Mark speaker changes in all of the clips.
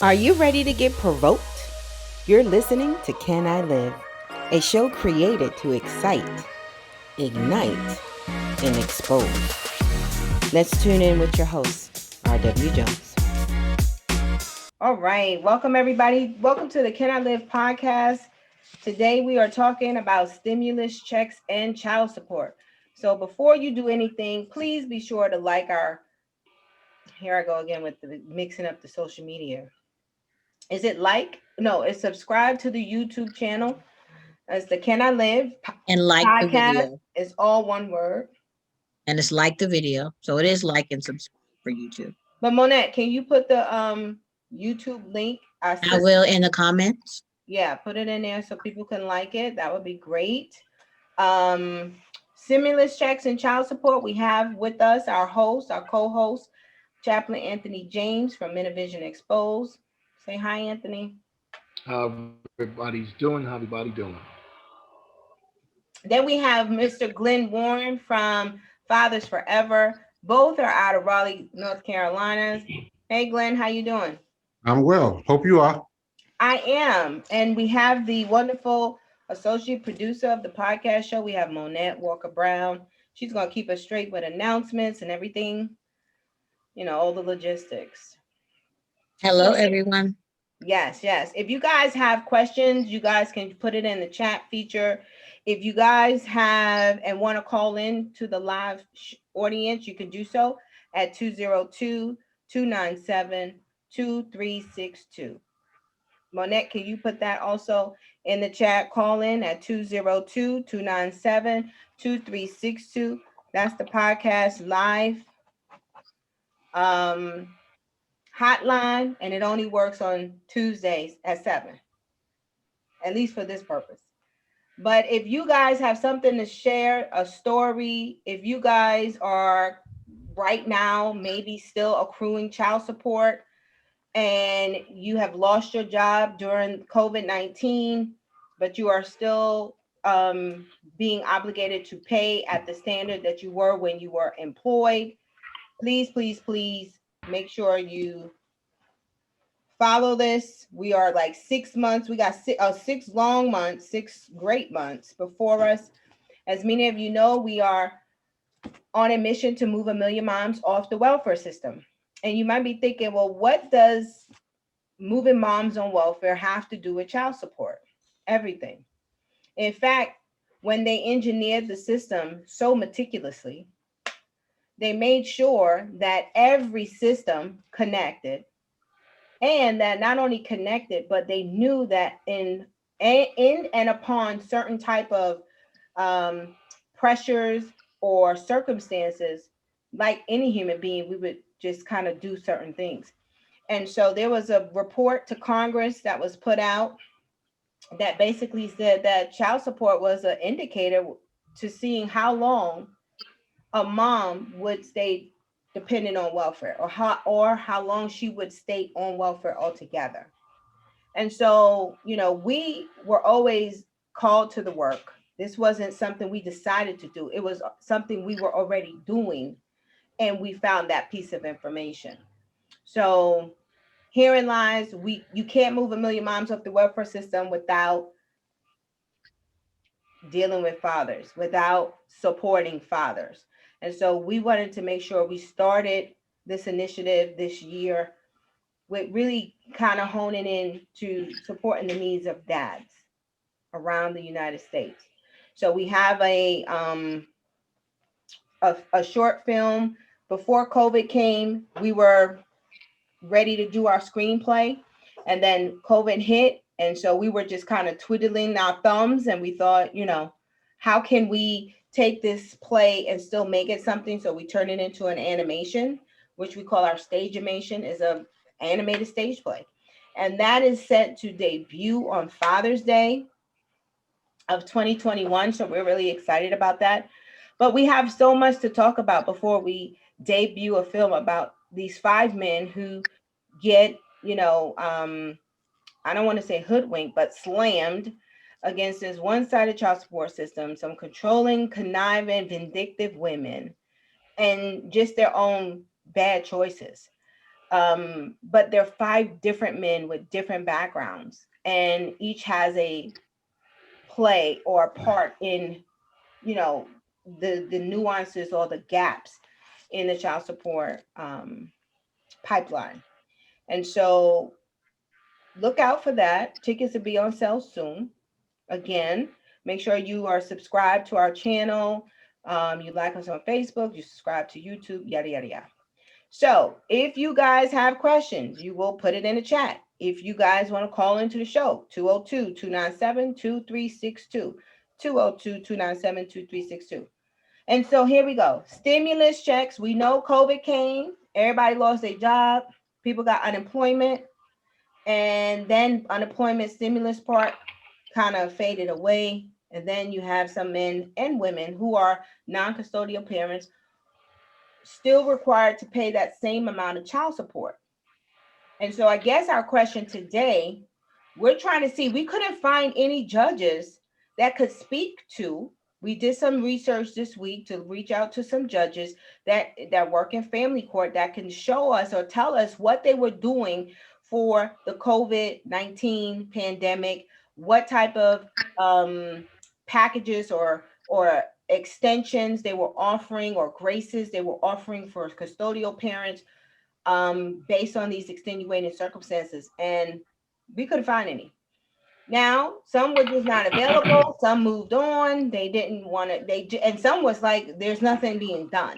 Speaker 1: Are you ready to get provoked? You're listening to Can I Live, a show created to excite, ignite, and expose. Let's tune in with your host, R.W. Jones. All right, welcome everybody. Welcome to the Can I Live podcast. Today we are talking about stimulus checks and child support. So before you do anything, please be sure to like our, here I go again with the mixing up the social media. Is it like? No, it's subscribe to the YouTube channel. As the Can I Live
Speaker 2: and like the
Speaker 1: podcast.
Speaker 2: video.
Speaker 1: Is all one word.
Speaker 2: And it's like the video. So it is like and subscribe for YouTube.
Speaker 1: But Monette, can you put the YouTube link?
Speaker 2: I will in the comments.
Speaker 1: Yeah, put it in there so people can like it. That would be great. Um, Stimulus checks and child support. We have with us our host, our co-host, Chaplain Anthony James from Minivision Exposed. Say hi, Anthony.
Speaker 3: How everybody's doing? How everybody doing?
Speaker 1: Then we have Mr. Glenn Warren from Fathers Forever. Both are out of Raleigh, North Carolina. Hey, Glenn, how you doing?
Speaker 4: I'm well. Hope you are.
Speaker 1: I am. And we have the wonderful associate producer of the podcast show. We have Monette Walker Brown. She's going to keep us straight with announcements and everything, all the logistics.
Speaker 2: Hello, everyone.
Speaker 1: Yes. If you guys have questions, you guys can put it in the chat feature. If you guys have and want to call in to the live audience, you can do so at 202-297-2362. Monette, can you put that also in the chat? Call in at 202-297-2362. That's the podcast live hotline, and it only works on Tuesdays at 7, at least for this purpose. But if you guys have something to share, a story, if you guys are right now maybe still accruing child support and you have lost your job during COVID-19, but you are still being obligated to pay at the standard that you were when you were employed, please make sure you follow this. We are like 6 months. We got 6 long months, 6 great months before us. As many of you know, we are on a mission to move 1 million moms off the welfare system. And you might be thinking, well, what does moving moms on welfare have to do with child support? Everything. In fact, when they engineered the system so meticulously, they made sure that every system connected, and that not only connected, but they knew that in and upon certain type of pressures or circumstances, like any human being, we would just kind of do certain things. And so there was a report to Congress that was put out that basically said that child support was an indicator to seeing how long a mom would stay dependent on welfare, or how long she would stay on welfare altogether. And so, we were always called to the work. This wasn't something we decided to do. It was something we were already doing, and we found that piece of information. So herein lies, you can't move 1 million moms off the welfare system without dealing with fathers, without supporting fathers. And so we wanted to make sure we started this initiative this year with really kind of honing in to supporting the needs of dads around the United States. So we have a short film. Before COVID came, we were ready to do our screenplay, and then COVID hit, and so we were just kind of twiddling our thumbs, and we thought, how can we take this play and still make it something? So we turned it into an animation, which we call our stage animation, is a animated stage play, and that is set to debut on Father's Day of 2021. So we're really excited about that. But we have so much to talk about before we debut a film about these 5 men who get, I don't want to say hoodwinked, but slammed against this one-sided child support system, some controlling, conniving, vindictive women, and just their own bad choices. But they're 5 different men with different backgrounds, and each has a play or a part in, you know, the nuances or the gaps in the child support pipeline. And so look out for that. Tickets will be on sale soon. Again, make sure you are subscribed to our channel. You like us on Facebook, you subscribe to YouTube, yada, yada, yada. So if you guys have questions, you will put it in the chat. If you guys want to call into the show, 202-297-2362, 202-297-2362. And so here we go. Stimulus checks. We know COVID came. Everybody lost their job. People got unemployment. And then unemployment stimulus part kind of faded away. And then you have some men and women who are non-custodial parents still required to pay that same amount of child support. And so I guess our question today, we're trying to see, we couldn't find any judges that could speak to. We did some research this week to reach out to some judges that work in family court that can show us or tell us what they were doing for the COVID-19 pandemic, what type of packages or extensions they were offering or graces they were offering for custodial parents based on these extenuating circumstances. And we couldn't find any. Now, some were just not available. Some moved on. They didn't want to, and some was like, there's nothing being done.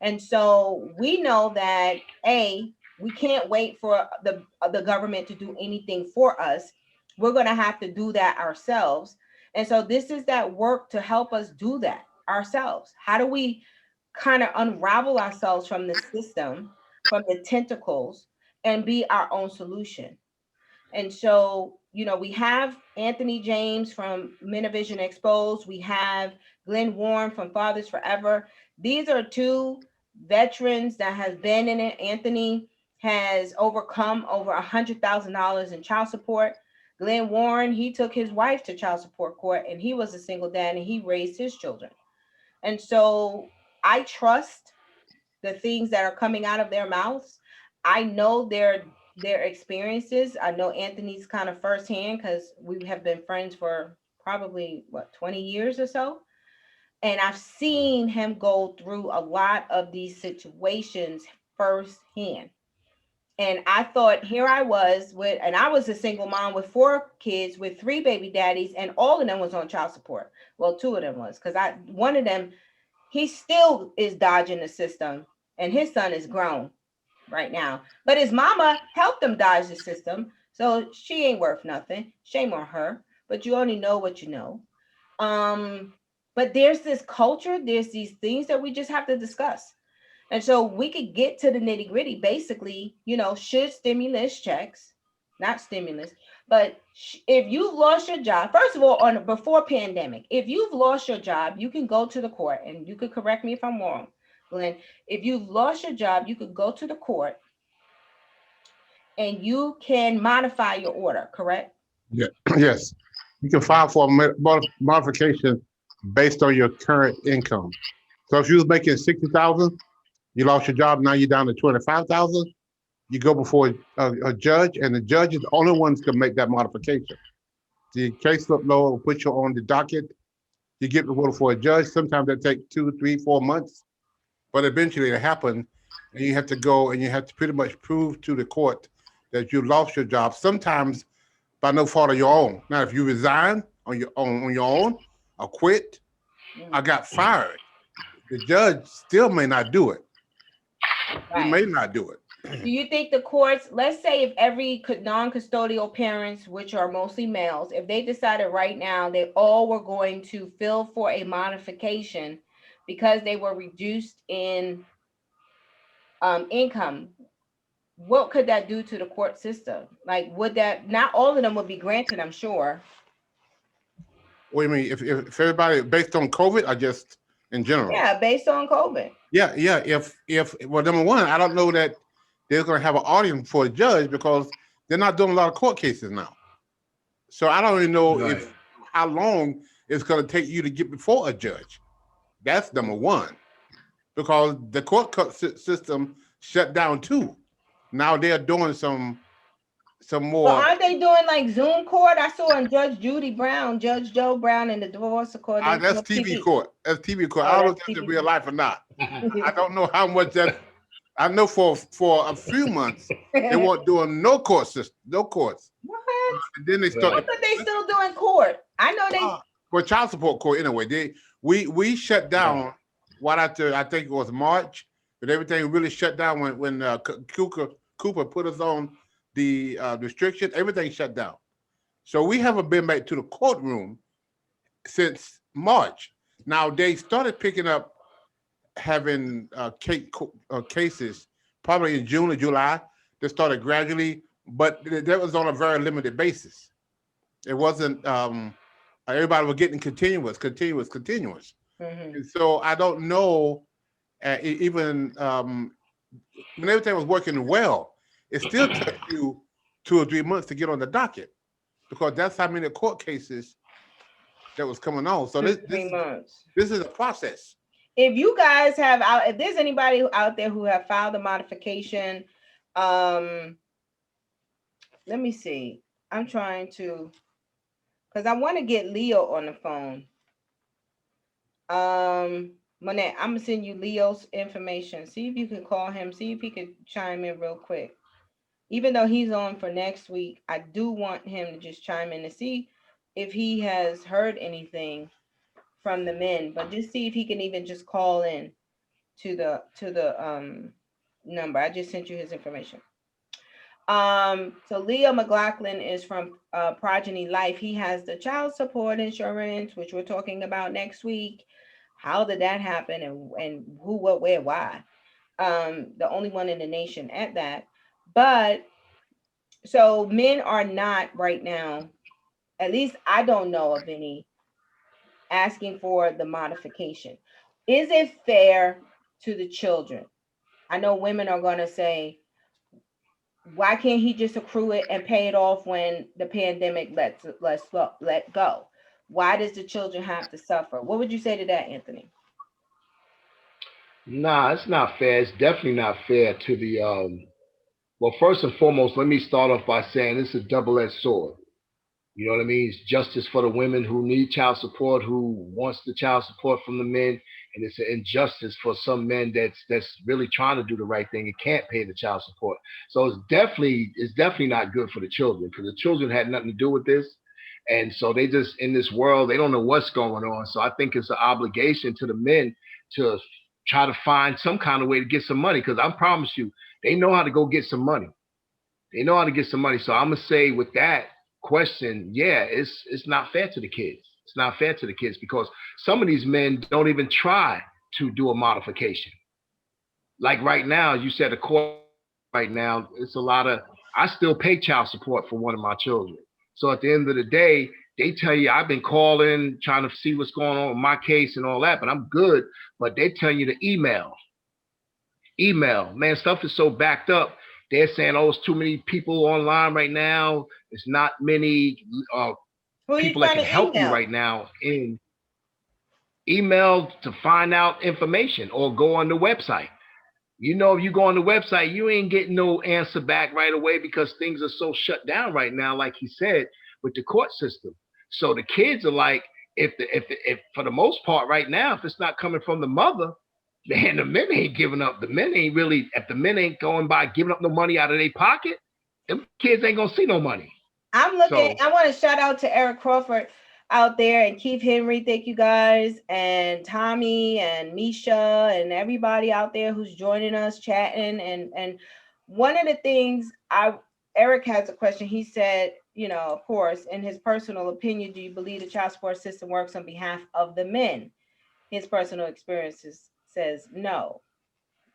Speaker 1: And so we know that we can't wait for the government to do anything for us. We're going to have to do that ourselves. And so this is that work to help us do that ourselves. How do we kind of unravel ourselves from the system, from the tentacles, and be our own solution? And so, we have Anthony James from Minivision Exposed. We have Glenn Warren from Fathers Forever. These are 2 veterans that has been in it. Anthony has overcome over $100,000 in child support. Glenn Warren, he took his wife to child support court, and he was a single dad, and he raised his children. And so I trust the things that are coming out of their mouths. I know their experiences. I know Anthony's kind of firsthand because we have been friends for probably 20 years or so. And I've seen him go through a lot of these situations firsthand. And I thought, here I was and I was a single mom with 4 kids with 3 baby daddies, and all of them was on child support. Well, 2 of them was, because one of them, he still is dodging the system, and his son is grown right now. But his mama helped him dodge the system, so she ain't worth nothing. Shame on her. But you only know what you know. But there's this culture, there's these things that we just have to discuss. And so we could get to the nitty gritty. Basically, should stimulus checks, not stimulus, but if you've lost your job, first of all, before pandemic, if you've lost your job, you can go to the court, and you could correct me if I'm wrong, Glenn. If you've lost your job, you could go to the court and you can modify your order, correct?
Speaker 4: Yeah. Yes. You can file for a modification based on your current income. So if you was making 60,000, you lost your job, now you're down to 25,000. You go before a judge, and the judge is the only one that can make that modification. The case load will put you on the docket. You get before a judge. Sometimes that takes 2, 3, 4 months, but eventually it happens, and you have to go and you have to pretty much prove to the court that you lost your job. Sometimes by no fault of your own. Now, if you resign on your own, or quit, I got fired, the judge still may not do it. Right. He may not do it.
Speaker 1: Do you think the courts, let's say if every non-custodial parents, which are mostly males, if they decided right now they all were going to fill for a modification because they were reduced in income, what could that do to the court system? Like, would that, not all of them would be granted, I'm sure.
Speaker 4: What do you mean? If everybody, based on COVID, or just in general?
Speaker 1: Yeah, based on COVID.
Speaker 4: Yeah. Well, number one, I don't know that they're going to have an audience for a judge because they're not doing a lot of court cases now. So I don't even know how long it's going to take you to get before a judge. That's number one, because the court system shut down too. Now they're doing some
Speaker 1: But
Speaker 4: more.
Speaker 1: aren't they doing like Zoom court? I saw on Judge Joe Brown in the divorce court. They
Speaker 4: That's
Speaker 1: no
Speaker 4: TV
Speaker 1: TV.
Speaker 4: court. That's TV court. I
Speaker 1: Oh,
Speaker 4: don't know
Speaker 1: that's
Speaker 4: if that's in
Speaker 1: TV.
Speaker 4: real life or not. I don't know how much that. I know for a few months they weren't doing no court system, no courts,
Speaker 1: What?
Speaker 4: and then they
Speaker 1: I
Speaker 3: Right.
Speaker 4: started
Speaker 1: thought they still doing court. I know they.
Speaker 4: for child support court anyway. We shut down right after I think it was March, but everything really shut down when Cooper put us on the restriction. Everything shut down. So we haven't been back to the courtroom since March. Now they started picking up having cases probably in June or July. They started gradually, but that was on a very limited basis. It wasn't everybody was getting continuous.
Speaker 1: Mhm.
Speaker 4: And so I don't know, even when everything was working well, it still took you 2 or 3 months to get on the docket because that's how many court cases that was coming on. So
Speaker 1: 2 3 months.
Speaker 4: this is a process.
Speaker 1: If you guys have out, if there's anybody out there who have filed a modification, let me see. I'm trying to, because I want to get Leo on the phone. Monet, I'm gonna send you Leo's information. See if you can call him. See if he could chime in real quick. Even though he's on for next week, I do want him to just chime in to see if he has heard anything from the men. But just see if he can even just call in to the number. I just sent you his information. So Leo McLaughlin is from Progeny Life. He has the child support insurance, which we're talking about next week. How did that happen, and who, what, where, why? The only one in the nation at that. But so men are not right now, at least I don't know of any, asking for the modification. Is it fair to the children? I know women are going to say, why can't he just accrue it and pay it off when the pandemic let go? Why does the children have to suffer? What would you say to that, Anthony?
Speaker 3: Nah, it's not fair. It's definitely not fair to the well, first and foremost, let me start off by saying this is a double-edged sword. You know what I mean? It's justice for the women who need child support, who wants the child support from the men, and it's an injustice for some men that's really trying to do the right thing and can't pay the child support. So it's definitely not good for the children because the children had nothing to do with this, and so they just in this world they don't know what's going on. So I think it's an obligation to the men to try to find some kind of way to get some money because I promise you they know how to go get some money. They know how to get some money. So I'm gonna say with that question, yeah, it's not fair to the kids. It's not fair to the kids because some of these men don't even try to do a modification. Like right now, you said the court right now, it's a lot of I still pay child support for one of my children. So at the end of the day, they tell you I've been calling, trying to see what's going on with my case and all that, but I'm good. But they tell you to email. Man, stuff is so backed up. They're saying, oh, it's too many people online right now. It's not many
Speaker 1: Who are you
Speaker 3: people that
Speaker 1: trying
Speaker 3: can
Speaker 1: to
Speaker 3: help you
Speaker 1: email?
Speaker 3: right now in email to find out information or go on the website. You know, if you go on the website, you ain't getting no answer back right away because things are so shut down right now, like he said, with the court system. So the kids are like, if for the most part right now, if it's not coming from the mother, man, the men ain't giving up. The men ain't really, if the men ain't going by giving up no money out of their pocket, them kids ain't gonna see no money.
Speaker 1: I'm looking.
Speaker 3: So
Speaker 1: I want to shout out to Eric Crawford out there and Keith Henry. Thank you guys, and Tommy and Misha and everybody out there who's joining us, chatting. And one of the things Eric has a question. He said, you know, of course, in his personal opinion, do you believe the child support system works on behalf of the men? His personal experiences says no.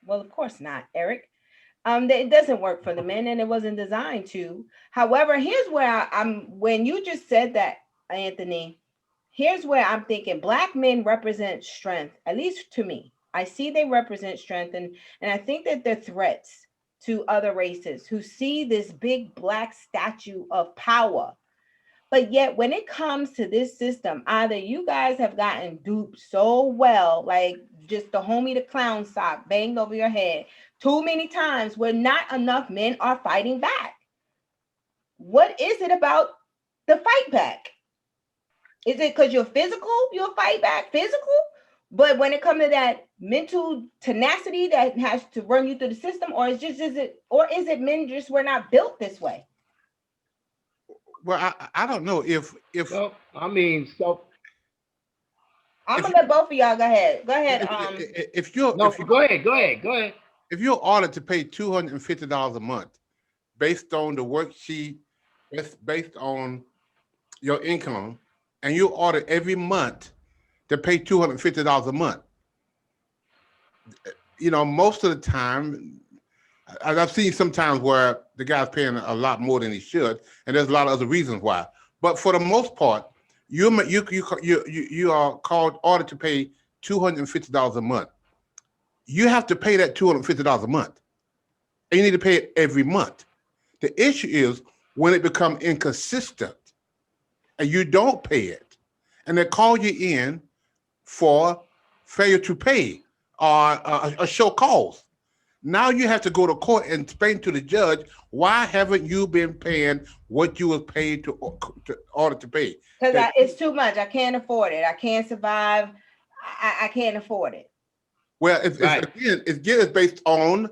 Speaker 1: Well, of course not, Eric. It doesn't work for the men, and it wasn't designed to. However, here's where I'm. When you just said that, Anthony, here's where I'm thinking Black men represent strength. At least to me, I see they represent strength, and I think that they're threats to other races who see this big Black statue of power. But yet, when it comes to this system, either you guys have gotten duped so well, like just the homie the clown sock banged over your head too many times where not enough men are fighting back. What is it about the fight back? Is it because you're physical, you'll fight back physical? But when it comes to that mental tenacity that has to run you through the system, or is it men just were not built this way?
Speaker 4: Well, I don't know if
Speaker 3: Well, I mean, so
Speaker 1: I'm
Speaker 4: if
Speaker 1: gonna let both of y'all go ahead. Go ahead.
Speaker 4: if you're
Speaker 3: no,
Speaker 4: if you
Speaker 3: go ahead.
Speaker 4: if you're ordered to pay $250 a month based on the worksheet, based on your income, and you order every month to pay $250 a month, most of the time, I've seen sometimes where the guy's paying a lot more than he should, and there's a lot of other reasons why. But for the most part, you are ordered to pay $250 a month. You have to pay that $250 a month, and you need to pay it every month. The issue is when it becomes inconsistent, and you don't pay it, and they call you in for failure to pay or a show cause. Now you have to go to court and explain to the judge, why haven't you been paying what you was paid to order to pay?
Speaker 1: Because it's too much. I can't afford it. I can't survive. I can't afford it.
Speaker 4: Well, it's based on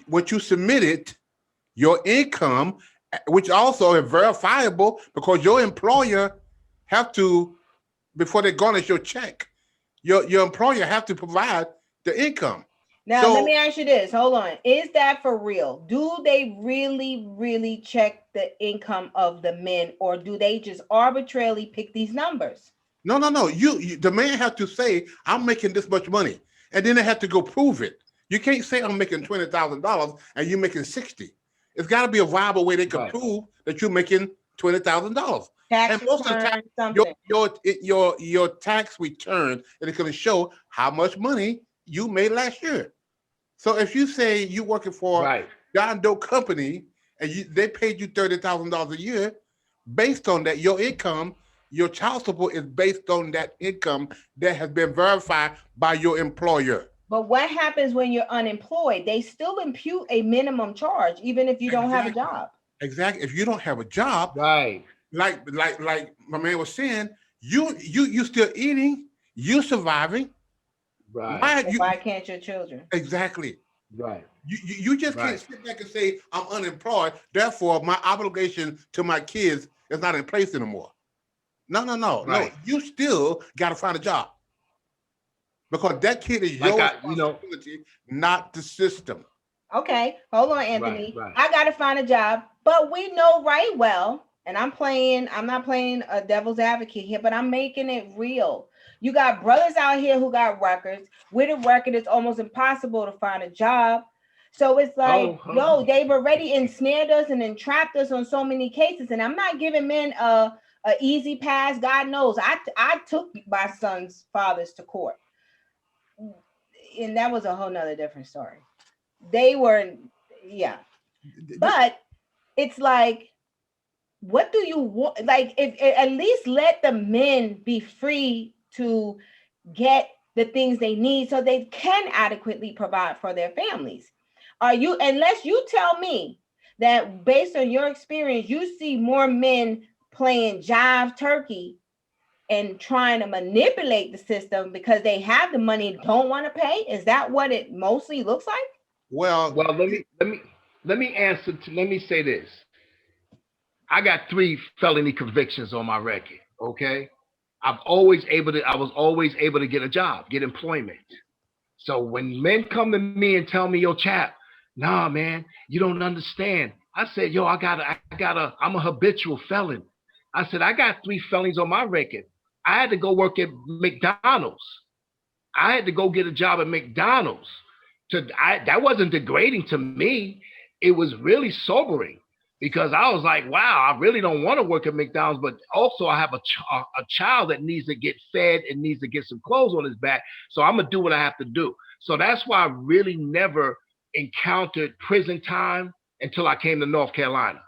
Speaker 4: what you submitted, your income, which also is verifiable because your employer have to, before they garnish your check, your employer have to provide the income.
Speaker 1: Now, let me ask you this. Hold on. Is that for real? Do they really, really check the income of the men, or do they just arbitrarily pick these numbers?
Speaker 4: No. The man have to say, I'm making this much money. And then they have to go prove it. You can't say I'm making $20,000 and you're making 60. It's got to be a viable way they can prove that you're making $20,000. And most of the time, your tax return is going to show how much money you made last year. So if you say you're working for John Doe Company and they paid you $30,000 a year, based on that, your income, your child support is based on that income that has been verified by your employer.
Speaker 1: But what happens when you're unemployed? They still impute a minimum charge, even if you don't have a job.
Speaker 4: Exactly. If you don't have a job, like my man was saying, you still eating, you surviving.
Speaker 3: Right.
Speaker 1: Why can't your children?
Speaker 4: Exactly.
Speaker 3: Right.
Speaker 4: You just can't sit back and say, I'm unemployed, therefore my obligation to my kids is not in place anymore. No. You still got to find a job. Because that kid is your responsibility, not the system.
Speaker 1: Okay, hold on, Anthony. I got to find a job, but we know right well, and I'm not playing a devil's advocate here, but I'm making it real. You got brothers out here who got records. With a record, it's almost impossible to find a job. So it's like, they've already ensnared us and entrapped us on so many cases. And I'm not giving men a easy pass. God knows, I took my son's fathers to court. And that was a whole nother different story. They were, but it's like, what do you want? Like, if at least let the men be free to get the things they need so they can adequately provide for their families. Unless you tell me that based on your experience, you see more men playing jive turkey and trying to manipulate the system because they have the money, don't want to pay. Is that what it mostly looks like?
Speaker 3: Well, let me answer. Let me say this. I got 3 felony convictions on my record. Okay, I was always able to get a job, get employment. So when men come to me and tell me, yo, chap, nah, man, you don't understand. I said, yo, I'm a habitual felon. I said, I got 3 felonies on my record. I had to go work at McDonald's. I had to go get a job at McDonald's. That wasn't degrading to me. It was really sobering because I was like, wow, I really don't want to work at McDonald's, but also I have a child that needs to get fed and needs to get some clothes on his back. So I'm going to do what I have to do. So that's why I really never encountered prison time until I came to North Carolina.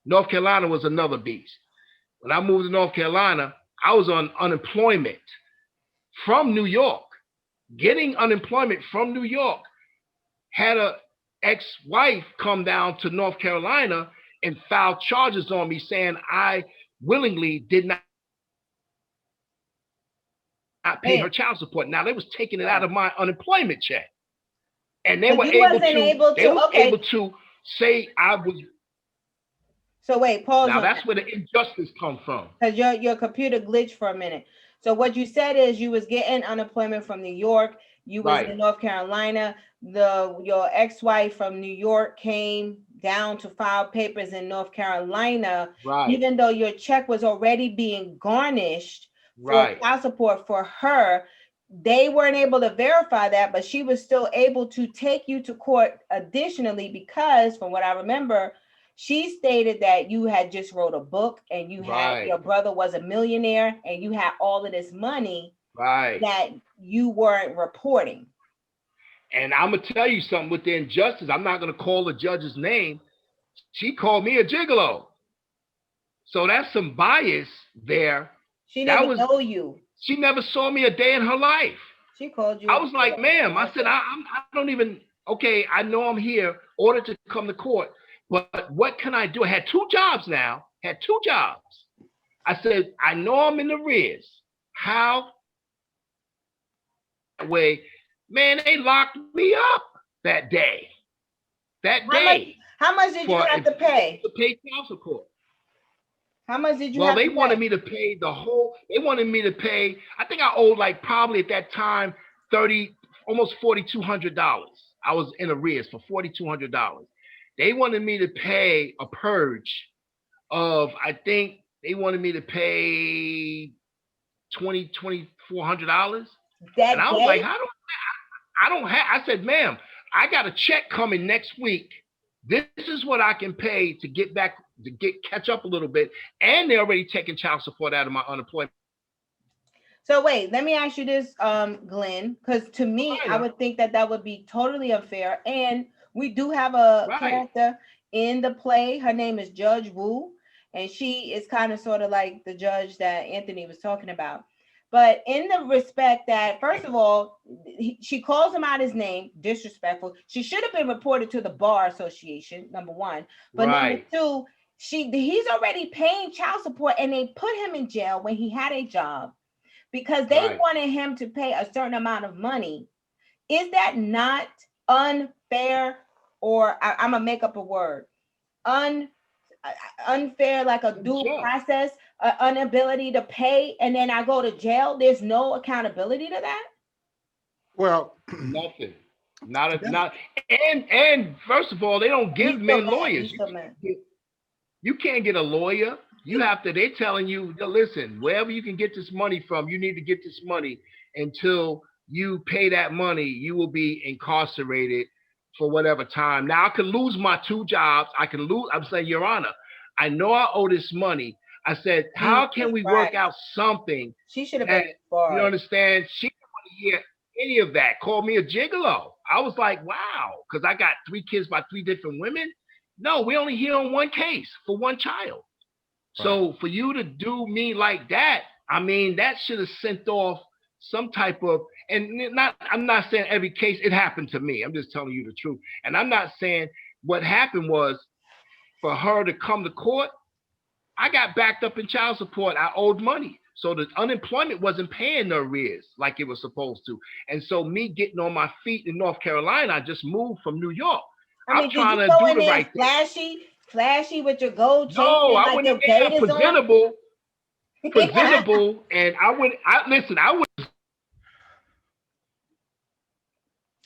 Speaker 3: North Carolina was another beast. When I moved to North Carolina, I was on unemployment from New York. Getting unemployment from New York had a ex-wife come down to North Carolina and file charges on me saying I willingly did not pay her child support. Now they was taking it out of my unemployment check. And they were able to say I was.
Speaker 1: So wait, pause.
Speaker 3: Now that's where the injustice comes from.
Speaker 1: Because your computer glitched for a minute. So what you said is you was getting unemployment from New York. You was in North Carolina. Your ex-wife from New York came down to file papers in North Carolina, even though your check was already being garnished for child support for her. They weren't able to verify that, but she was still able to take you to court additionally because, from what I remember, she stated that you had just wrote a book and you had your brother was a millionaire and you had all of this money that you weren't reporting.
Speaker 3: And I'm gonna tell you something with the injustice. I'm not gonna call the judge's name. She called me a gigolo. So that's some bias there.
Speaker 1: She never know you.
Speaker 3: She never saw me a day in her life.
Speaker 1: She called you.
Speaker 3: I was like, ma'am, I said, I don't even, okay, I know I'm here, ordered to come to court, but what can I do? I had 2 jobs now, had 2 jobs. I said, I know I'm in the arrears. How? That way, man, they locked me up that day.
Speaker 1: How much did you have to pay?
Speaker 3: To pay child support.
Speaker 1: How much did you have to pay?
Speaker 3: Well, they wanted me to pay I think I owed like probably at that time, almost $4,200. I was in arrears for $4,200. They wanted me to pay a purge of, I think they wanted me to pay $2,400. And I was like, I said, ma'am, I got a check coming next week. This is what I can pay to catch up a little bit. And they're already taking child support out of my unemployment.
Speaker 1: So wait, let me ask you this, Glenn, because to me, I would think that would be totally unfair. And we do have a character in the play. Her name is Judge Wu, and she is kind of sort of like the judge that Anthony was talking about. But in the respect that, first of all, she calls him out his name, disrespectful. She should have been reported to the Bar Association, number one. But number two, he's already paying child support, and they put him in jail when he had a job because they wanted him to pay a certain amount of money. Is that not unfair? Or I'm gonna make up a word, unfair, like a due process, inability to pay, and then I go to jail. There's no accountability to that.
Speaker 4: Well,
Speaker 3: nothing, not. And first of all, they don't give men lawyers. You can't get a lawyer. You have to. They're telling you, listen, wherever you can get this money from, you need to get this money until you pay that money. You will be incarcerated for whatever time. Now I could lose my 2 jobs. I'm saying, Your Honor, I know I owe this money. I said, how can we work out something?
Speaker 1: She should have been
Speaker 3: You understand? She didn't want to hear any of that. Called me a gigolo. I was like, wow, because I got 3 kids by 3 different women. No, we only here on 1 case for 1 child. So for you to do me like that, I mean, that should have sent off some type of, I'm not saying every case, it happened to me. I'm just telling you the truth. And I'm not saying what happened was for her to come to court, I got backed up in child support. I owed money. So the unemployment wasn't paying the arrears like it was supposed to. And so me getting on my feet in North Carolina, I just moved from New York. I'm trying to do the right
Speaker 1: thing. Flashy with your gold chain.
Speaker 3: No, I went in there presentable, and I was.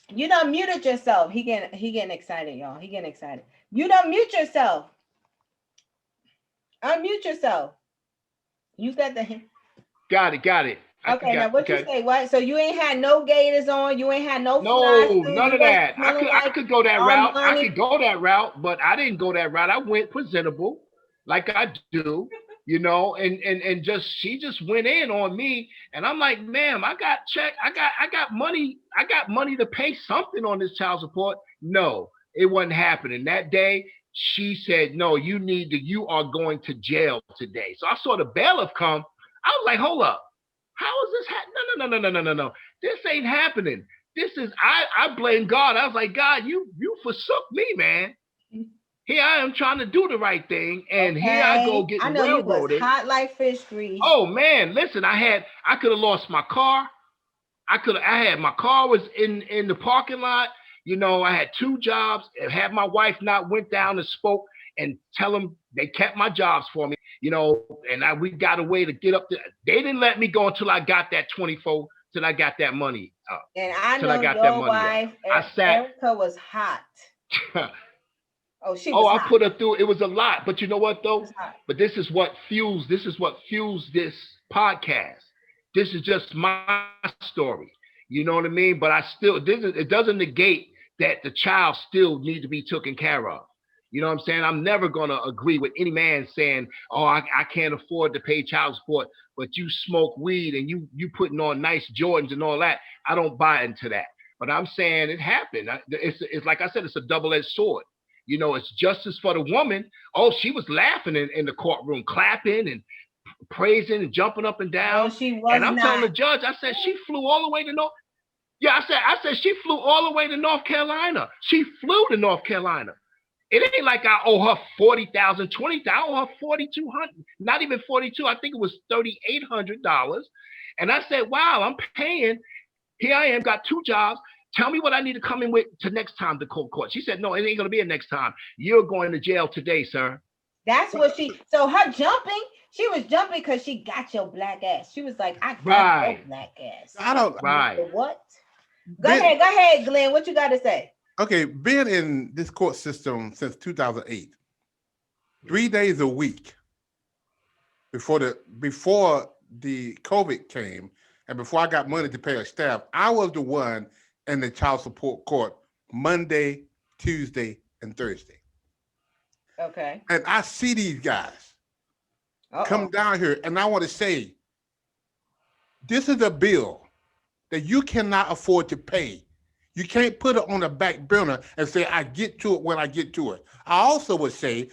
Speaker 1: You done muted yourself. He getting excited, y'all. He getting excited. You done mute yourself. Unmute yourself. You got the.
Speaker 3: Got it.
Speaker 1: Okay, now what you say? What? So you ain't had no gators on? You ain't had no?
Speaker 3: No, none of that. I could go that route. I could go that route, but I didn't go that route. I went presentable, like I do, and she just went in on me, and I'm like, ma'am, I got money to pay something on this child support. No, it wasn't happening that day. She said, no, you are going to jail today. So I saw the bailiff come. I was like, hold up. How is this happening? No. This ain't happening. this is I blame God. I was like, God, you forsook me, man. Here I am trying to do the right thing, and here I go
Speaker 1: I
Speaker 3: getting
Speaker 1: know you was
Speaker 3: railroaded.
Speaker 1: hot like fish grease.
Speaker 3: Oh man, listen, I could have lost my car. I had my car was in the parking lot. You know, I had 2 jobs. Had my wife not went down and spoke and tell them they kept my jobs for me, you know, and we got a way to get up there. They didn't let me go until I got that 24, till I got that money up.
Speaker 1: And I
Speaker 3: Till I
Speaker 1: know
Speaker 3: got that
Speaker 1: your
Speaker 3: money up.
Speaker 1: wife,
Speaker 3: I sat.
Speaker 1: Erica, was hot. Oh, she was
Speaker 3: Oh,
Speaker 1: hot.
Speaker 3: I put her through. It was a lot, but you know what
Speaker 1: She
Speaker 3: though?
Speaker 1: was hot.
Speaker 3: But this is what fuels. This is what fuels this podcast. This is just my story. You know what I mean? But it doesn't negate that the child still needs to be taken care of. You know what I'm saying? I'm never gonna agree with any man saying, "Oh, I can't afford to pay child support," but you smoke weed and you putting on nice Jordans and all that. I don't buy into that. But I'm saying it happened. It's like I said, it's a double-edged sword. You know, it's justice for the woman. Oh, she was laughing in the courtroom, clapping and praising and jumping up and down.
Speaker 1: No, she was
Speaker 3: and I'm telling the
Speaker 1: not.
Speaker 3: judge, I said she flew all the way to North. Yeah, I said she flew all the way to North Carolina. She flew to North Carolina. It ain't like I owe her 40,000, 20,000. I owe her 4,200, not even 42. I think it was $3,800. And I said, wow, I'm paying. Here I am, got 2 jobs. Tell me what I need to come in with to next time to court. She said, no, it ain't going to be a next time. You're going to jail today, sir.
Speaker 1: That's what so her jumping, she was jumping because she got your black ass. She was like, I got
Speaker 3: Right.
Speaker 1: your black ass.
Speaker 4: I don't.
Speaker 3: Right.
Speaker 1: What? Go ahead, Glenn. What you got to say?
Speaker 4: Okay, been in this court system since 2008, 3 days a week before the COVID came, and before I got money to pay a staff, I was the one in the child support court Monday, Tuesday, and Thursday.
Speaker 1: Okay.
Speaker 4: And I see these guys come down here, and I want to say, this is a bill that you cannot afford to pay. You can't put it on the back burner and say, I get to it when I get to it. I also would say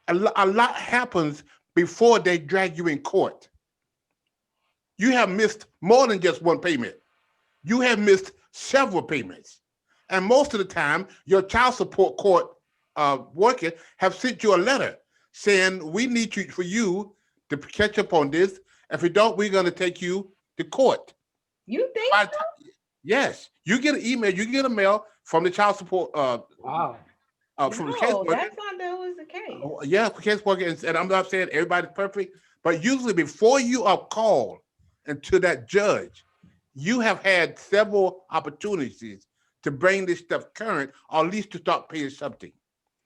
Speaker 4: a lot happens before they drag you in court. You have missed more than just one payment. You have missed several payments. And most of the time, your child support court worker have sent you a letter saying, we need for you to catch up on this. If you don't, we're going to take you to court.
Speaker 1: You think so?
Speaker 4: Yes, you get an email, you get a mail from the child support.
Speaker 3: Wow.
Speaker 4: From the
Speaker 1: No,
Speaker 4: caseworker.
Speaker 1: that's not always the case.
Speaker 4: Yeah, caseworker, and I'm not saying everybody's perfect, but usually before you are called into that judge, you have had several opportunities to bring this stuff current, or at least to start paying something.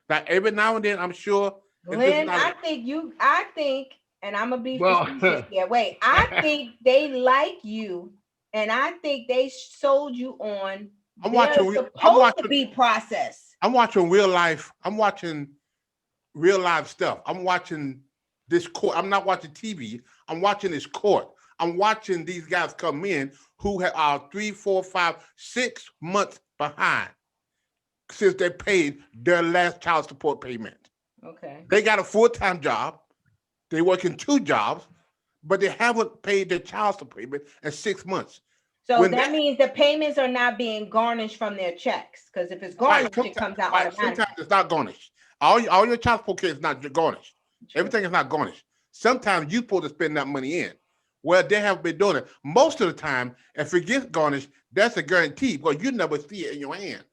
Speaker 4: Now, every now and then, I'm sure.
Speaker 1: Glenn, I think, and I'm gonna be facetious here. Wait, I think they like you. And I think they sold you on.
Speaker 4: I'm watching
Speaker 1: to be processed.
Speaker 4: I'm watching real life. I'm watching real life stuff. I'm watching this court. I'm not watching TV. I'm watching this court. I'm watching these guys come in who are 3, 4, 5, 6 months behind since they paid their last child support payment.
Speaker 1: Okay.
Speaker 4: They got a full-time job. They work in 2 jobs, but they haven't paid their child support payment in 6 months.
Speaker 1: So that means the payments are not being garnished from their checks, because if it's garnished, it comes out automatically.
Speaker 4: Sometimes it's not garnished. All your child support is not garnished. True. Everything is not garnished. Sometimes you're supposed to spend that money in. Well, they have been doing it. Most of the time, if it gets garnished, that's a guarantee, because you never see it in your hand.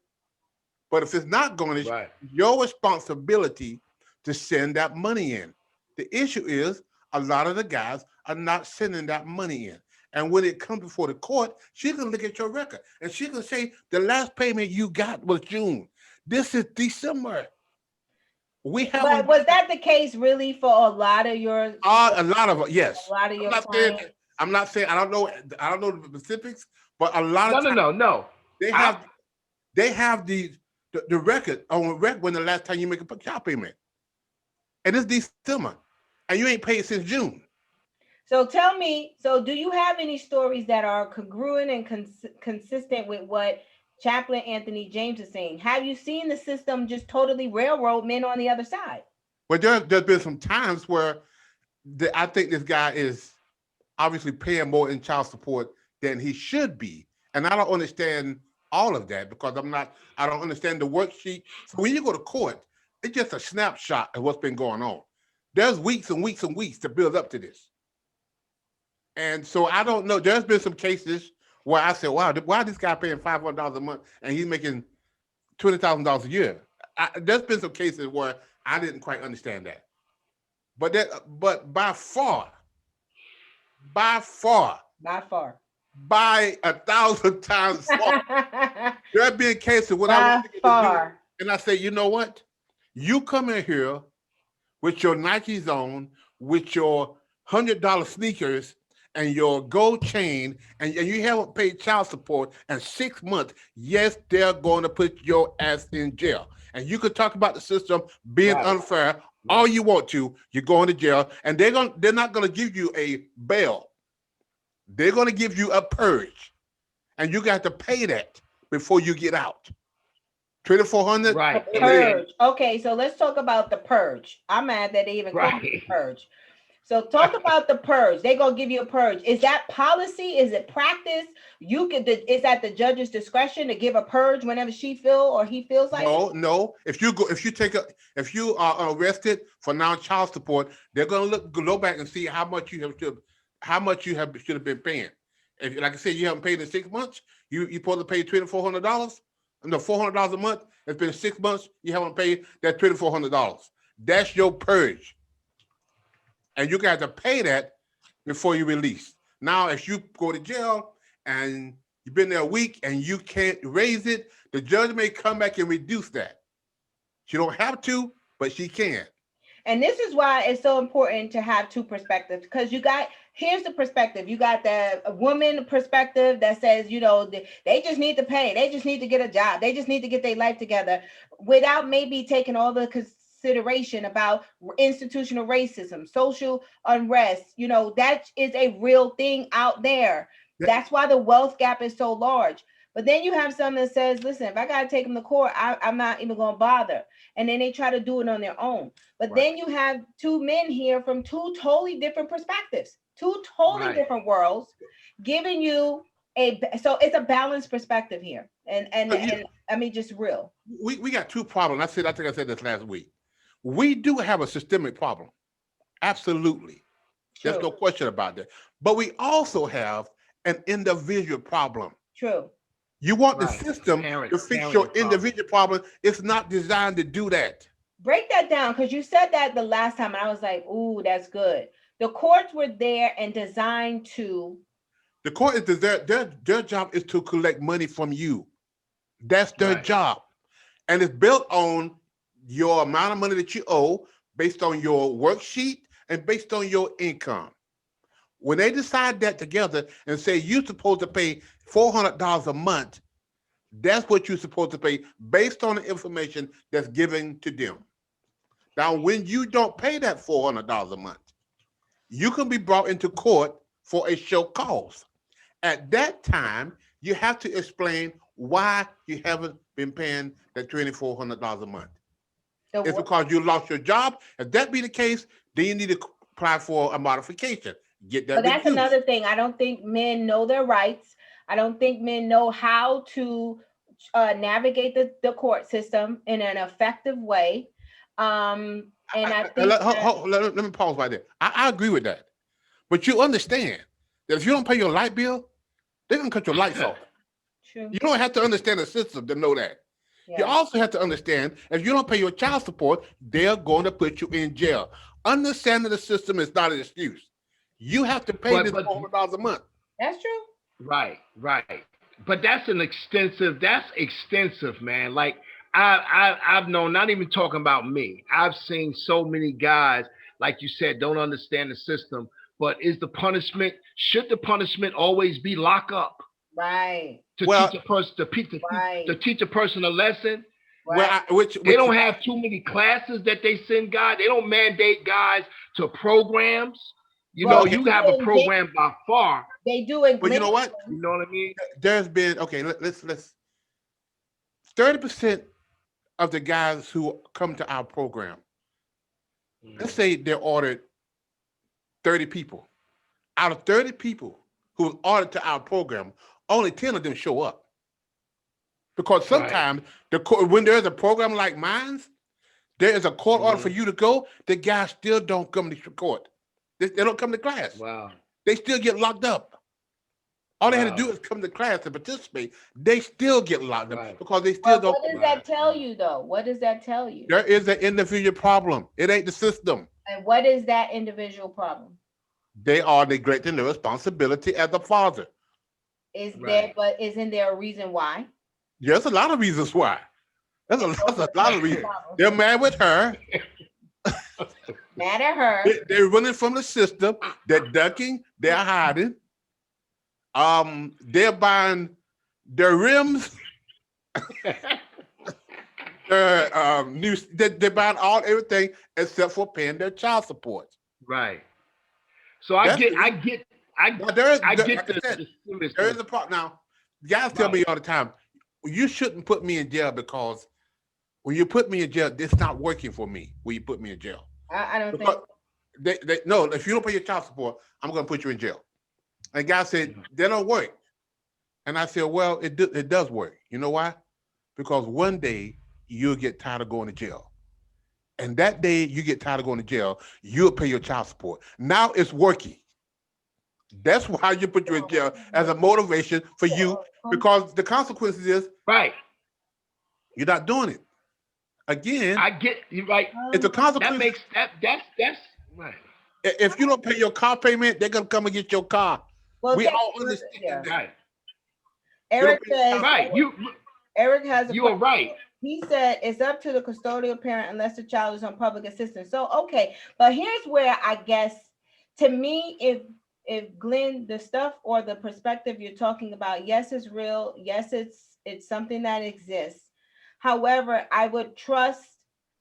Speaker 4: But if it's not garnished, right, your responsibility to send that money in. The issue is a lot of the guys are not sending that money in. And when it comes before the court, she can look at your record and she can say, the last payment you got was June. This is December.
Speaker 1: But was that the case really for a lot of your?
Speaker 4: A lot of yes.
Speaker 1: A lot of your clients.
Speaker 4: I'm not saying I don't know the specifics, but a lot of
Speaker 3: no.
Speaker 4: They have the record on record when the last time you make a child payment, and it's December, and you ain't paid since June.
Speaker 1: So tell me, do you have any stories that are congruent and consistent with what Chaplain Anthony James is saying? Have you seen the system just totally railroad men on the other side?
Speaker 4: Well, there's been some times where I think this guy is obviously paying more in child support than he should be. And I don't understand all of that because I don't understand the worksheet. So when you go to court, it's just a snapshot of what's been going on. There's weeks and weeks and weeks to build up to this. And so I don't know. There's been some cases where I said, wow, why is this guy paying $500 a month and he's making $20,000 a year? There's been some cases where I didn't quite understand that. But by far, by 1,000 times far, there have been cases when I
Speaker 1: By
Speaker 4: was thinking to do,
Speaker 1: far.
Speaker 4: and I say, you know what? You come in here with your Nikes on, with your $100 sneakers and your gold chain, and you haven't paid child support in 6 months, yes, they're going to put your ass in jail. And you could talk about the system being unfair all you want to. You're going to jail, and they're not going to give you a bail. They're going to give you a purge, and you got to pay that before you get out. 2,400.
Speaker 3: Right.
Speaker 1: Purge. Okay, so let's talk about the purge. I'm mad that they even call it purge. So talk about the purge. They're gonna give you a purge. Is that policy? Is it practice? Is at the judge's discretion to give a purge whenever she feel or he feels like?
Speaker 4: No. If you are arrested for non-child support, they're gonna go back and see how much you should have been paying. If, like I said, you haven't paid in 6 months, you're supposed to pay $2,400. No, $400 a month. It's been 6 months. You haven't paid that $2,400. That's your purge. And you got to pay that before you release. Now, if you go to jail and you've been there a week and you can't raise it, the judge may come back and reduce that. She don't have to, but she can.
Speaker 1: And this is why it's so important to have two perspectives, because here's the perspective. You got the woman perspective that says, they just need to pay. They just need to get a job. They just need to get their life together without maybe taking all the consideration about institutional racism, social unrest. That is a real thing out there. Yeah. That's why the wealth gap is so large. But then you have someone that says, listen, if I got to take them to court, I'm not even going to bother. And then they try to do it on their own. But then you have two men here from two totally different perspectives, two totally different worlds, giving you so it's a balanced perspective here. And I mean, just real.
Speaker 4: We got two problems. I think I said this last week. We do have a systemic problem. Absolutely. True. There's no question about that. But we also have an individual problem.
Speaker 1: True.
Speaker 4: You want the system to fix your individual problem. It's not designed to do that.
Speaker 1: Break that down, because you said that the last time, and I was like, ooh, that's good. The courts were there and designed to.
Speaker 4: The court is their job is to collect money from you. That's their job. And it's built on your amount of money that you owe based on your worksheet and based on your income. When they decide that together and say you're supposed to pay $400 a month, that's what you're supposed to pay based on the information that's given to them. Now, when you don't pay that $400 a month, you can be brought into court for a show cause. At that time, you have to explain why you haven't been paying that $2,400 a month. It's because you lost your job. If that be the case, then you need to apply for a modification. Get that. But
Speaker 1: that's another thing. I don't think men know their rights. I don't think men know how to navigate the court system in an effective way. And I think
Speaker 4: let me pause right there. I agree with that. But you understand that if you don't pay your light bill, they're going to cut your lights off.
Speaker 1: True.
Speaker 4: You don't have to understand the system to know that. Yeah. You also have to understand if you don't pay your child support, they're going to put you in jail. Understanding the system is not an excuse. You have to pay this $400 a month.
Speaker 1: That's true.
Speaker 3: Right. But that's extensive, man. Like I've known, not even talking about me. I've seen so many guys, like you said, don't understand the system. But should the punishment always be lock up?
Speaker 1: Right.
Speaker 3: To teach a person a lesson.
Speaker 1: Right.
Speaker 3: They don't have too many classes that they send guys. They don't mandate guys to programs. You have a program by far.
Speaker 1: They do it.
Speaker 4: But you know what?
Speaker 3: You know what I mean?
Speaker 4: There's been, let's 30% of the guys who come to our program, let's say they're ordered 30 people. Out of 30 people who are ordered to our program, only 10 of them show up. Because sometimes the court, when there's a program like mine's, there is a court order for you to go. The guys still don't come to court. They don't come to class.
Speaker 3: Wow.
Speaker 4: They still get locked up. All they had to do is come to class and participate. They still get locked up because they still don't.
Speaker 1: What does that tell you, though? What does that tell you?
Speaker 4: There is an individual problem. It ain't the system.
Speaker 1: And what is that individual problem?
Speaker 4: They are neglecting their responsibility as a father.
Speaker 1: But isn't there a reason why?
Speaker 4: There's a lot of reasons why. There's a lot of reasons. They're mad with her.
Speaker 1: Mad at her.
Speaker 4: They're running from the system. They're ducking. They're hiding. They're buying their rims. They're buying everything except for paying their child support.
Speaker 3: Right. So I get the
Speaker 4: there is a part now. Guys tell me all the time, you shouldn't put me in jail because when you put me in jail, it's not working for me when you put me in jail.
Speaker 1: I don't think
Speaker 4: no, if you don't pay your child support, I'm going to put you in jail. And guy said, they don't work. And I said, well, it does work. You know why? Because one day you'll get tired of going to jail. And that day you get tired of going to jail, you'll pay your child support. Now it's working. That's why you put you in jail as a motivation for you, because the consequences is you're not doing it. Again,
Speaker 3: I get you right.
Speaker 4: It's a consequence.
Speaker 3: That makes that's right.
Speaker 4: If you don't pay your car payment, they're gonna come and get your car.
Speaker 1: Well,
Speaker 4: we all understand that.
Speaker 3: Right.
Speaker 1: Eric says
Speaker 3: right.
Speaker 1: Eric has a
Speaker 3: you are right.
Speaker 1: He said it's up to the custodial parent unless the child is on public assistance. So okay, but here's where I guess to me, if Glenn, the stuff or the perspective you're talking about, yes, it's real. Yes, it's something that exists. However, I would trust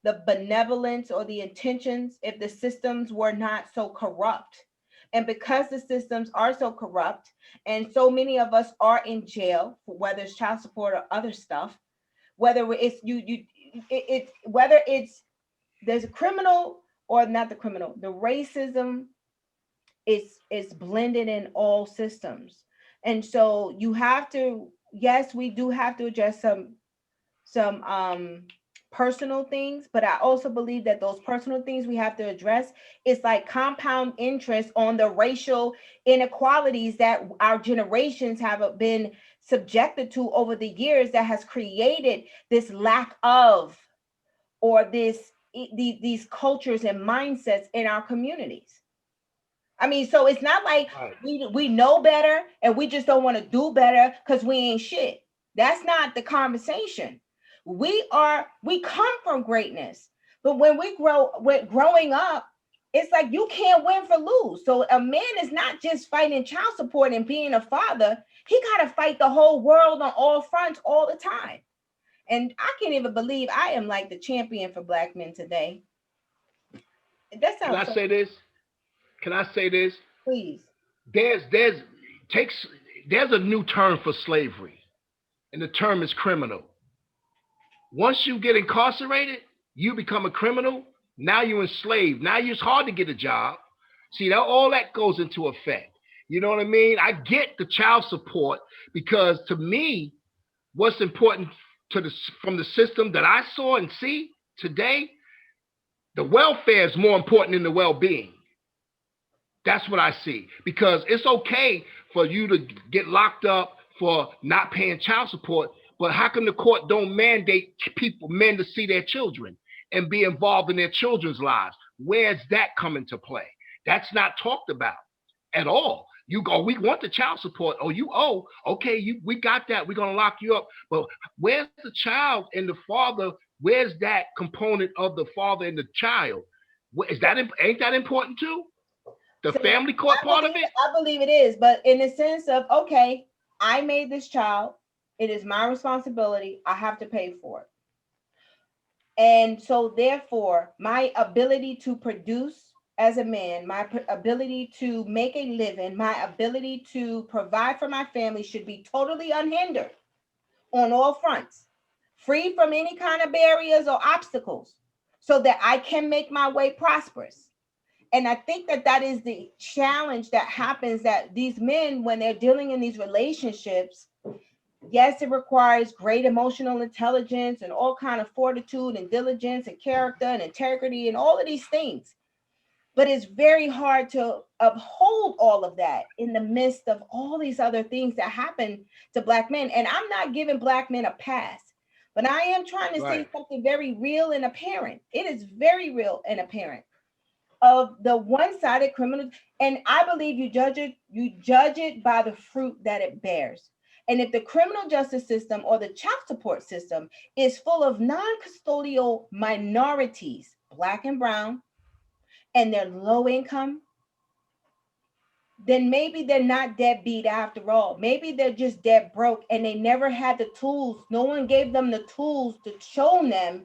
Speaker 1: the benevolence or the intentions if the systems were not so corrupt. And because the systems are so corrupt and so many of us are in jail, whether it's child support or other stuff, whether it's whether it's there's a criminal or not the criminal, the racism is blended in all systems. And so you have to, yes, we do have to address some personal things, but I also believe that those personal things we have to address is like compound interest on the racial inequalities that our generations have been subjected to over the years that has created this lack of, or these cultures and mindsets in our communities. I mean, so it's not like we know better and we just don't want to do better because we ain't shit. That's not the conversation. We come from greatness, but when growing up, it's like you can't win for lose. So a man is not just fighting child support and being a father. He got to fight the whole world on all fronts all the time. And I can't even believe I am like the champion for Black men today. That sounds.
Speaker 3: Can I say this? Can I say this?
Speaker 1: Please.
Speaker 3: There's a new term for slavery, and the term is criminal. Once you get incarcerated, you become a criminal. Now you're enslaved. Now it's hard to get a job. See, all that goes into effect. You know what I mean? I get the child support because to me, what's important from the system that I saw and see today, the welfare is more important than the well-being. That's what I see. Because it's okay for you to get locked up for not paying child support, but how come the court don't mandate men to see their children and be involved in their children's lives? Where's that come into play? That's not talked about at all. You go, we want the child support. Oh, you owe. Okay, we got that. We're gonna lock you up. But where's the child and the father? Where's that component of the father and the child? Ain't that important too? The family court part of it?
Speaker 1: I believe it is, but in the sense of, okay, I made this child. It is my responsibility. I have to pay for it. And so therefore, my ability to produce as a man, my ability to make a living, my ability to provide for my family should be totally unhindered on all fronts, free from any kind of barriers or obstacles, so that I can make my way prosperous. And I think that is the challenge that happens, that these men, when they're dealing in these relationships, Yes, it requires great emotional intelligence and all kind of fortitude and diligence and character and integrity and all of these things. But it's very hard to uphold all of that in the midst of all these other things that happen to Black men. And I'm not giving Black men a pass, but I am trying to say
Speaker 3: Right.
Speaker 1: something very real and apparent. It is very real and apparent of the one-sided criminal. And I believe you judge it by the fruit that it bears. And if the criminal justice system or the child support system is full of non-custodial minorities, Black and brown, and they're low income, then maybe they're not deadbeat after all. Maybe they're just dead broke and they never had the tools. No one gave them the tools to show them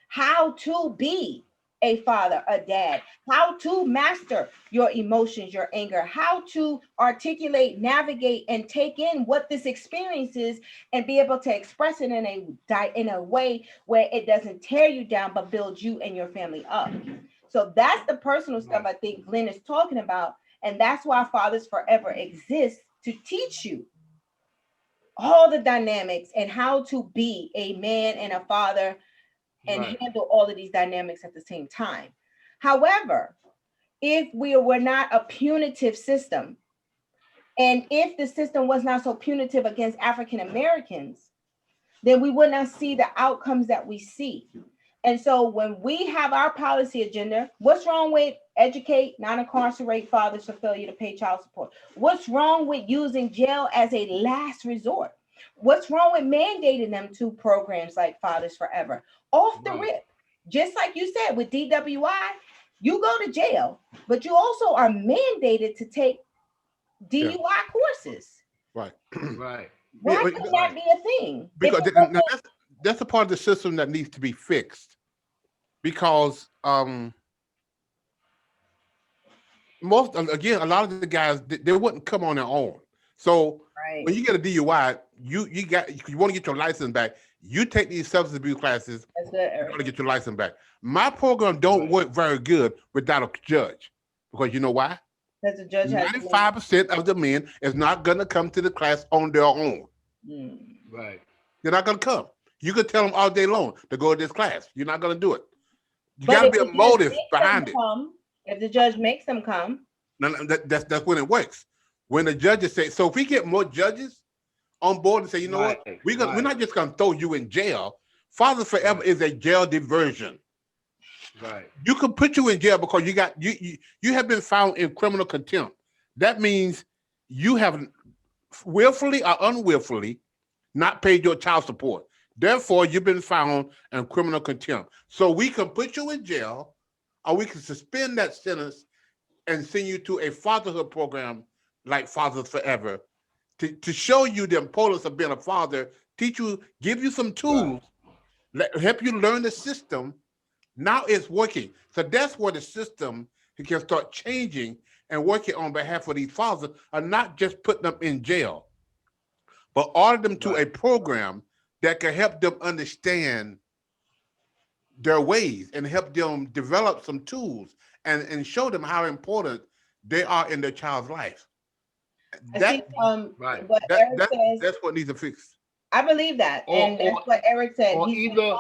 Speaker 1: how to be a father, a dad, how to master your emotions, your anger, how to articulate, navigate, and take in what this experience is and be able to express it in a way where it doesn't tear you down, but builds you and your family up. So that's the personal stuff I think Glenn is talking about. And that's why Fathers Forever exists, to teach you all the dynamics and how to be a man and a father and
Speaker 3: Right.
Speaker 1: handle all of these dynamics at the same time. However, if we were not a punitive system, and if the system was not so punitive against African Americans, then we would not see the outcomes that we see. And so when we have our policy agenda, what's wrong with educate, not incarcerate fathers for failure to pay child support? What's wrong with using jail as a last resort? What's wrong with mandating them to programs like Fathers Forever? Off the
Speaker 3: Right.
Speaker 1: rip, just like you said with DWI, you go to jail, but you also are mandated to take DUI courses.
Speaker 4: Right.
Speaker 3: Right.
Speaker 1: Why
Speaker 4: Yeah,
Speaker 1: couldn't that be a thing?
Speaker 4: because now that's a part of the system that needs to be fixed. Because most again, a lot of the guys they wouldn't come on their own. So
Speaker 1: Right.
Speaker 4: when you get a DUI, you want to get your license back. You take these substance abuse classes.
Speaker 1: That's good,
Speaker 4: You
Speaker 1: Eric.
Speaker 4: want to get your license back. My program don't work very good without a judge, because you know why?
Speaker 1: Because the judge has to make
Speaker 4: 95% of the men is not going to come to the class on their own.
Speaker 3: Right.
Speaker 4: They're not going to come. You could tell them all day long to go to this class. You're not going to do it. You
Speaker 1: But
Speaker 4: got to
Speaker 1: if
Speaker 4: be
Speaker 1: the
Speaker 4: a
Speaker 1: judge
Speaker 4: motive
Speaker 1: makes
Speaker 4: behind
Speaker 1: them
Speaker 4: it.
Speaker 1: come, if the judge makes them come,
Speaker 4: No, that's when it works. When the judges say, so if we get more judges on board and say, you know what,
Speaker 3: Right.
Speaker 4: we're not just going to throw you in jail. Father Forever
Speaker 3: Right.
Speaker 4: is a jail diversion.
Speaker 3: Right.
Speaker 4: You can put you in jail because you have been found in criminal contempt. That means you have willfully or unwillfully not paid your child support. Therefore, you've been found in criminal contempt. So we can put you in jail, or we can suspend that sentence and send you to a fatherhood program like Fathers Forever to show you the importance of being a father, teach you, give you some tools, help you learn the system. Now it's working. So that's where the system can start changing and working on behalf of these fathers, and not just putting them in jail, but order them to a program that can help them understand their ways and help them develop some tools and show them how important they are in their child's life.
Speaker 1: I
Speaker 4: That,
Speaker 1: think
Speaker 3: Right.
Speaker 1: what Eric says,
Speaker 4: that's what needs to fix.
Speaker 1: I believe that.
Speaker 3: Or
Speaker 1: And that's what Eric said.
Speaker 3: or
Speaker 1: He said,
Speaker 3: either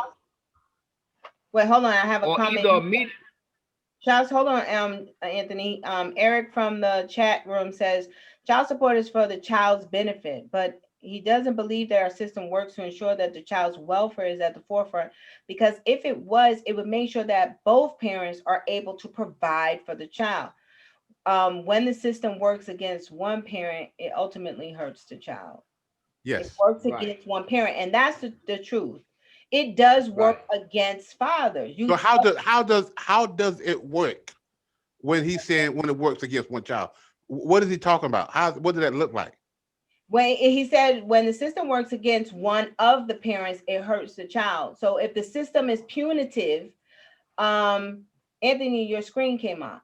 Speaker 1: wait, hold on, I have a
Speaker 3: or
Speaker 1: comment.
Speaker 3: either me.
Speaker 1: Charles, hold on, Anthony. Eric from the chat room says child support is for the child's benefit, but he doesn't believe that our system works to ensure that the child's welfare is at the forefront. Because if it was, it would make sure that both parents are able to provide for the child. When the system works against one parent, it ultimately hurts the child. It
Speaker 4: Yes.
Speaker 1: works
Speaker 3: Right.
Speaker 1: against one parent, and that's the truth. It does work against fathers.
Speaker 4: So how does it work when he's saying when it works against one child? What is he talking about? What does that look like?
Speaker 1: When he said when the system works against one of the parents, it hurts the child. So if the system is punitive, Anthony, your screen came on.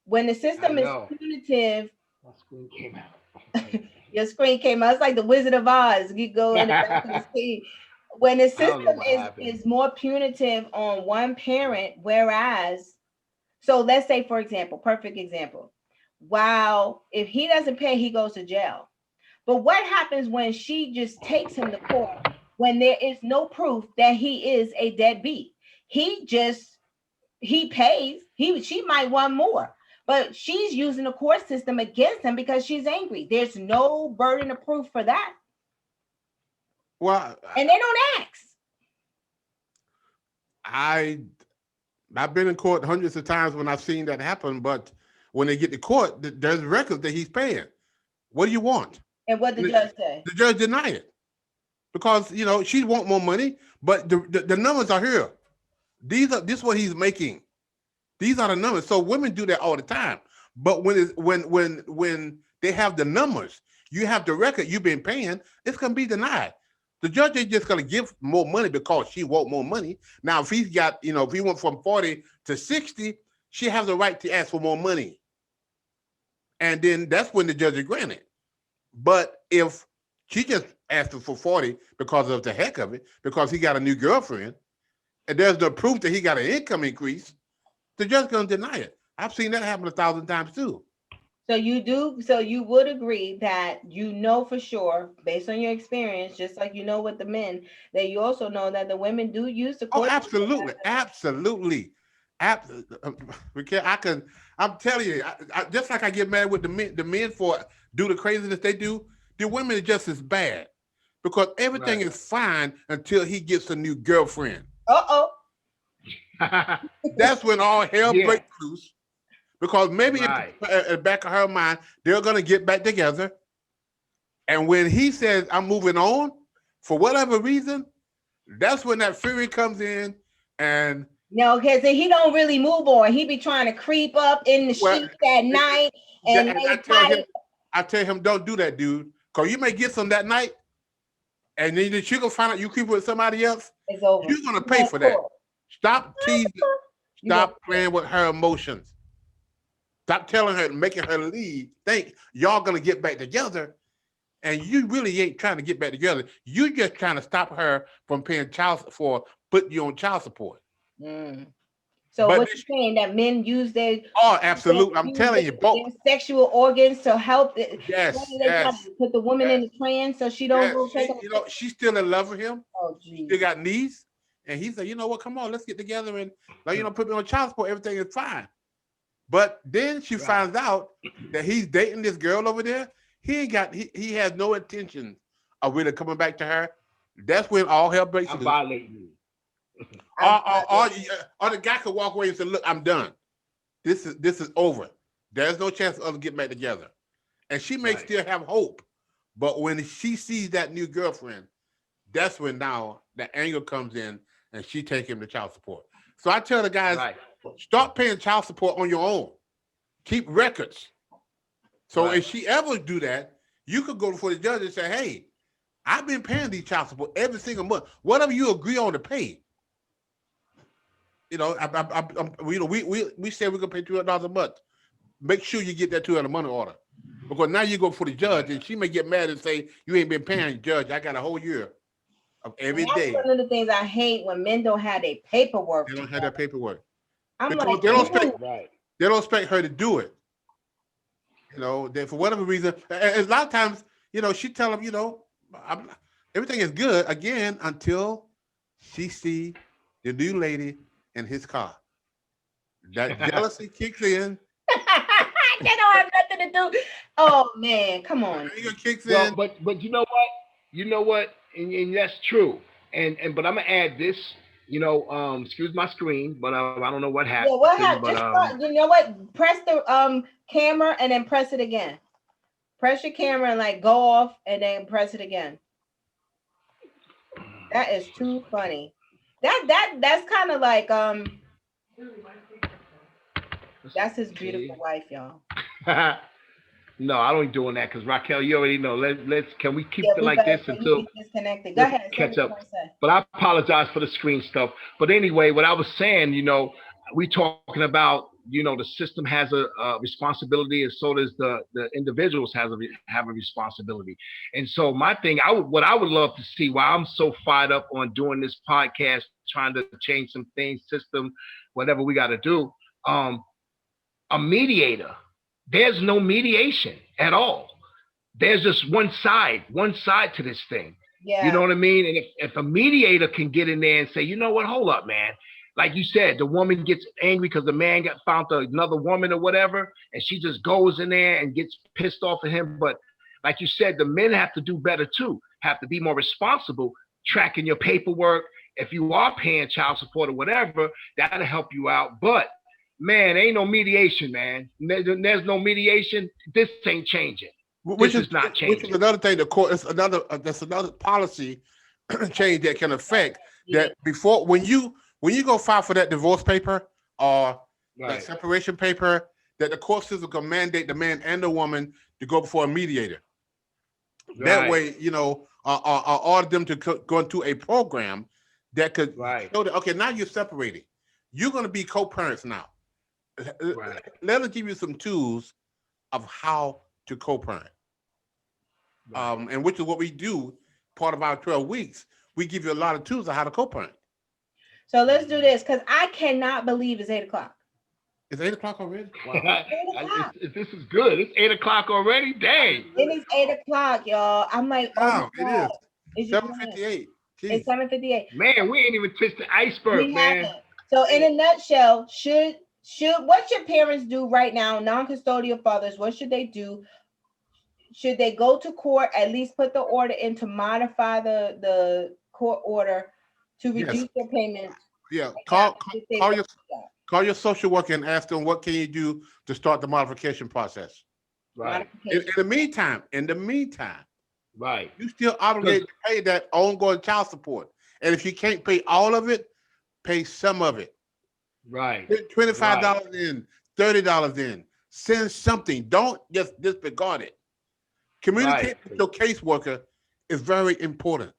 Speaker 1: When the system is punitive,
Speaker 3: My screen came out.
Speaker 1: your screen came out. It's like the Wizard of Oz. You go in the back of the screen. When the system is more punitive on one parent, whereas, so let's say, for example, perfect example. Wow, if he doesn't pay, he goes to jail. But what happens when she just takes him to court when there is no proof that he is a deadbeat? He pays. She might want more, but she's using the court system against him because she's angry. There's no burden of proof for that.
Speaker 5: Well,
Speaker 1: And they don't ask.
Speaker 5: I've been in court hundreds of times when I've seen that happen, but when they get to court, there's records that he's paying. What do you want?
Speaker 1: And what the judge say?
Speaker 5: The judge deny it because she want more money, but the numbers are here. This is what he's making. These are the numbers. So women do that all the time. But when they have the numbers, you have the record you've been paying, it's gonna be denied. The judge ain't just gonna give more money because she want more money. Now, if he's got, if he went from 40 to 60, she has the right to ask for more money. And then that's when the judge is granted. But if she just asked for 40 because of the heck of it, because he got a new girlfriend, and there's no proof that he got an income increase, the judge gonna deny it. I've seen that happen 1,000 times too.
Speaker 1: So you would agree that for sure, based on your experience, just like with the men, that you also know that the women do use the court.
Speaker 5: Oh, absolutely. I'm telling you, just like I get mad with the men for do the craziness they do, the women are just as bad because everything is fine until he gets a new girlfriend. That's when all hell breaks loose. Because maybe in the back of her mind, they're going to get back together. And when he says, I'm moving on, for whatever reason, that's when that fury comes in. And
Speaker 1: no, because he don't really move on. He be trying to creep up in the sheets at night. And
Speaker 5: I tell him, don't do that, dude. Because you may get some that night. And then you're going to find out you creep with somebody else.
Speaker 1: It's over.
Speaker 5: You're going to pay for that. Stop teasing. Stop playing with her emotions. Stop telling her, making her leave, think y'all gonna get back together, and you really ain't trying to get back together. You're just trying to stop her from paying putting you on child support.
Speaker 1: So what you're saying that men use their
Speaker 5: absolutely. I'm telling you, both
Speaker 1: sexual organs to help it.
Speaker 5: Yes.
Speaker 1: To put the woman in the trance so she don't go take
Speaker 5: she's still in love with him.
Speaker 1: Oh geez.
Speaker 5: Still got needs. And he said, you know what, come on, let's get together and put me on child support, everything is fine. But then she finds out that he's dating this girl over there. He has no intention of really coming back to her. That's when all hell breaks loose.
Speaker 3: I'm violating you.
Speaker 5: Or the guy could walk away and say, look, I'm done. This is over. There's no chance of us getting back together. And she may still have hope. But when she sees that new girlfriend, that's when now the anger comes in and she take him to child support. So I tell the guys, start paying child support on your own. Keep records. So if she ever do that, you could go before the judge and say, hey, I've been paying these child support every single month. Whatever you agree on to pay. We said we're gonna pay $200 a month. Make sure you get that $200 money order. Because now you go for the judge and she may get mad and say, you ain't been paying, judge. I got a whole year of every day.
Speaker 1: That's one of the things I hate when men don't have their paperwork.
Speaker 5: They don't have that paperwork.
Speaker 1: I'm
Speaker 5: because
Speaker 1: like,
Speaker 5: they don't expect her to do it. That for whatever reason, a lot of times, she tell them, everything is good again until she see the new lady in his car. That jealousy kicks in.
Speaker 1: They don't have nothing to do. Oh man, come on.
Speaker 5: Kicks in.
Speaker 3: But you know what? And that's true. But I'm gonna add this. Excuse my screen, but I don't know what happened.
Speaker 1: Yeah, what happened? You know what? Press the camera and then press it again. Press your camera and go off and then press it again. That is too funny. That's kind of like that's his beautiful wife, y'all.
Speaker 3: No, I don't doing that because Raquel, you already know. Can we keep it like this until
Speaker 1: disconnected? Go ahead,
Speaker 3: catch up. But I apologize for the screen stuff. But anyway, what I was saying, we talking about, the system has a responsibility, and so does the individuals have a responsibility. And so my thing, what I would love to see, why I'm so fired up on doing this podcast, trying to change some things, system, whatever we got to do, a mediator. There's no mediation at all. there's just one side to this thing.
Speaker 1: Yeah.
Speaker 3: You know what I mean? And if a mediator can get in there and say, you know what, hold up, man. Like you said, the woman gets angry because the man got found another woman or whatever, and she just goes in there and gets pissed off at him. But like you said, the men have to do better too, have to be more responsible, tracking your paperwork. If you are paying child support or whatever, that'll help you out. But man, ain't no mediation, man. There's no mediation. This ain't changing.
Speaker 5: Which
Speaker 3: This
Speaker 5: is
Speaker 3: is not
Speaker 5: which
Speaker 3: changing.
Speaker 5: is another thing. The court is another. That's another policy change that can affect that. Before when you go file for that divorce paper or that separation paper, that the court system can mandate the man and the woman to go before a mediator. That way, you know, order them to go into a program that could show that, okay, now you're separating. You're going to be co-parents now. Let us give you some tools of how to co-parent. And which is what we do, part of our 12 weeks. We give you a lot of tools on how to co-parent.
Speaker 1: So let's do this, because I cannot believe it's 8 o'clock.
Speaker 5: It's 8 o'clock already?
Speaker 1: Wow.
Speaker 3: This is good. It's 8 o'clock already? Dang.
Speaker 1: It is 8 o'clock, y'all. I'm like, oh,
Speaker 5: it is. 7:58.
Speaker 1: It's 7:58.
Speaker 3: Man, we ain't even touched the iceberg, man.
Speaker 1: Haven't. So in a nutshell, should what should parents do right now, non-custodial fathers, what should they do? Should they go to court, at least put the order in to modify the court order to reduce their payments?
Speaker 5: Yeah, call your social worker and ask them what can you do to start the modification process.
Speaker 3: Right.
Speaker 5: In the meantime,
Speaker 3: right,
Speaker 5: you still obligated to pay that ongoing child support. And if you can't pay all of it, pay some of it.
Speaker 3: Right.
Speaker 5: Put $25 in, $30 in. Send something. Don't just disregard it. Communicate with your caseworker is very important.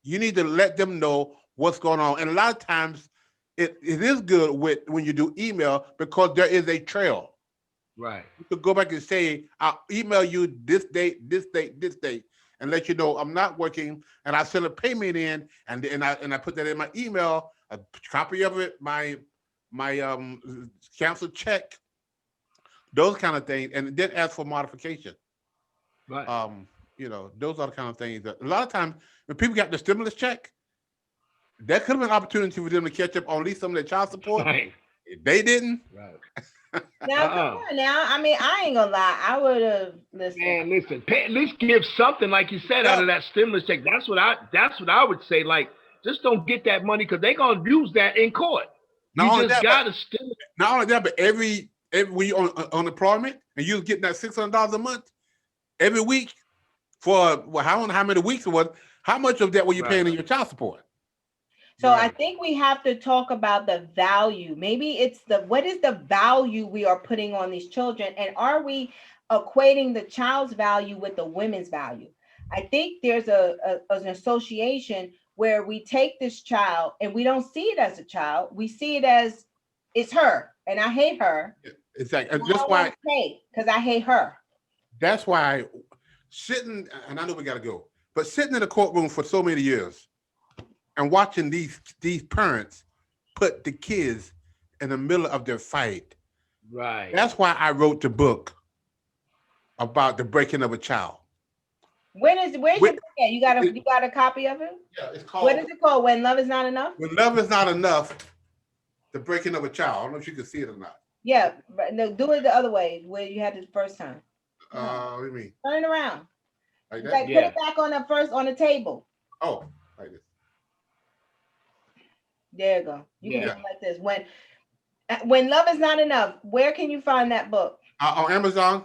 Speaker 5: You need to let them know what's going on. And a lot of times it is good when you do email because there is a trail.
Speaker 3: Right.
Speaker 5: You could go back and say, I'll email you this date, and let you know I'm not working, and I send a payment in, and I put that in my email, a copy of it, my canceled check, those kind of things, and then ask for modification.
Speaker 3: Right.
Speaker 5: You know, those are the kind of things that a lot of times when people got the stimulus check, that could have been an opportunity for them to catch up on at least some of their child support.
Speaker 3: Right.
Speaker 5: If they didn't.
Speaker 3: Right.
Speaker 1: Now, come on now. I mean, I ain't gonna lie. I would have listened.
Speaker 3: Man, listen. At least give something, like you said, out of that stimulus check. That's what I would say. Like, just don't get that money because they're gonna use that in court. You just gotta stimulate.
Speaker 5: Not only that, but every when you're on unemployment and you're getting that $600 a month every week for how many weeks it was, how much of that were you paying in your child support?
Speaker 1: So I think we have to talk about the value. Maybe it's what is the value we are putting on these children, and are we equating the child's value with the women's value? I think there's an association where we take this child and we don't see it as a child. We see it as it's her, and I hate her.
Speaker 5: Exactly. That's why,
Speaker 1: because I hate her.
Speaker 5: That's why sitting, and I know we got to go, but sitting in the courtroom for so many years and watching these parents put the kids in the middle of their fight.
Speaker 3: Right.
Speaker 5: That's why I wrote the book about the breaking of a child.
Speaker 1: Where's your book at? You got a copy of it?
Speaker 5: Yeah, it's called.
Speaker 1: What is it called? When Love Is Not Enough?
Speaker 5: When Love Is Not Enough, the breaking of a child. I don't know if you can see it or not.
Speaker 1: Yeah, but no, do it the other way where you had it the first time.
Speaker 5: What do you mean?
Speaker 1: Turn it around.
Speaker 5: Like that?
Speaker 1: Like put it back on the table.
Speaker 5: Oh, like this.
Speaker 1: There you go. You can do it like this. When Love Is Not Enough, where can you find that book?
Speaker 5: On Amazon.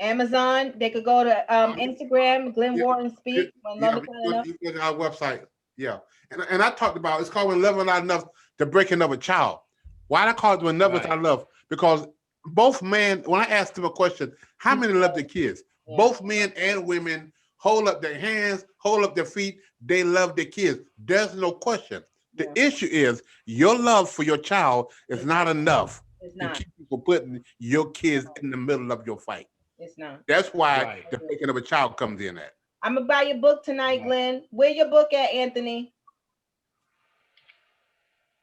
Speaker 1: Amazon. They could go to Instagram, Glenn Wharton Speak. When Love Is Not Enough.
Speaker 5: You go to our website. Yeah. And I talked about, it's called When Love Is Not Enough, the breaking of a child. Why I call it When Love Is Not Enough? Because both men, when I asked them a question, how many love their kids? Yeah. Both men and women hold up their hands, hold up their feet. They love their kids. There's no question. The issue is your love for your child is not enough to keep people putting your kids in the middle of your fight.
Speaker 1: It's not.
Speaker 5: That's why the breaking of a child comes in at.
Speaker 1: I'm gonna buy your book tonight, Glenn. Where your book at, Anthony?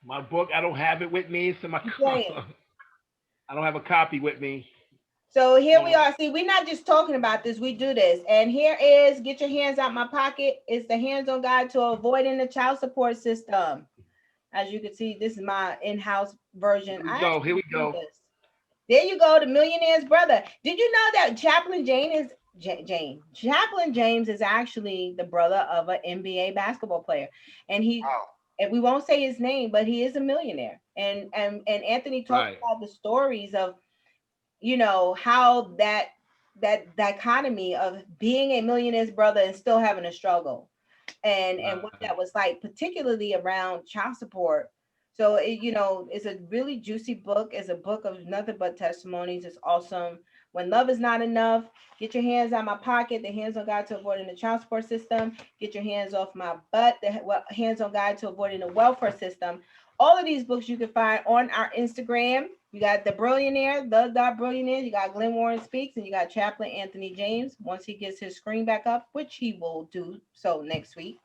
Speaker 3: My book, I don't have it with me. It's in my car. I don't have a copy with me.
Speaker 1: So here we are. See, we're not just talking about this, we do this. And here is Get Your Hands Out My Pocket. It's the hands-on guide to avoiding the child support system. As you can see, this is my in-house version.
Speaker 3: Here we go.
Speaker 1: This. There you go, the millionaire's brother. Did you know that Chaplain James is actually the brother of an NBA basketball player, and and we won't say his name, but he is a millionaire. And Anthony talked about the stories of, you know, how that dichotomy of being a millionaire's brother and still having a struggle, and what that was like, particularly around child support. So you know, it's a really juicy book. It's a book of nothing but testimonies. It's awesome. When Love Is Not Enough, Get Your Hands Out My Pocket, the hands-on guide to avoiding the child support system, Get Your Hands Off My Butt, the hands-on guide to avoiding the welfare system. All of these books you can find on our Instagram. You got The Billionaire, Billionaire. You got Glenn Warren Speaks, and you got Chaplain Anthony James. Once he gets his screen back up, which he will do so next week.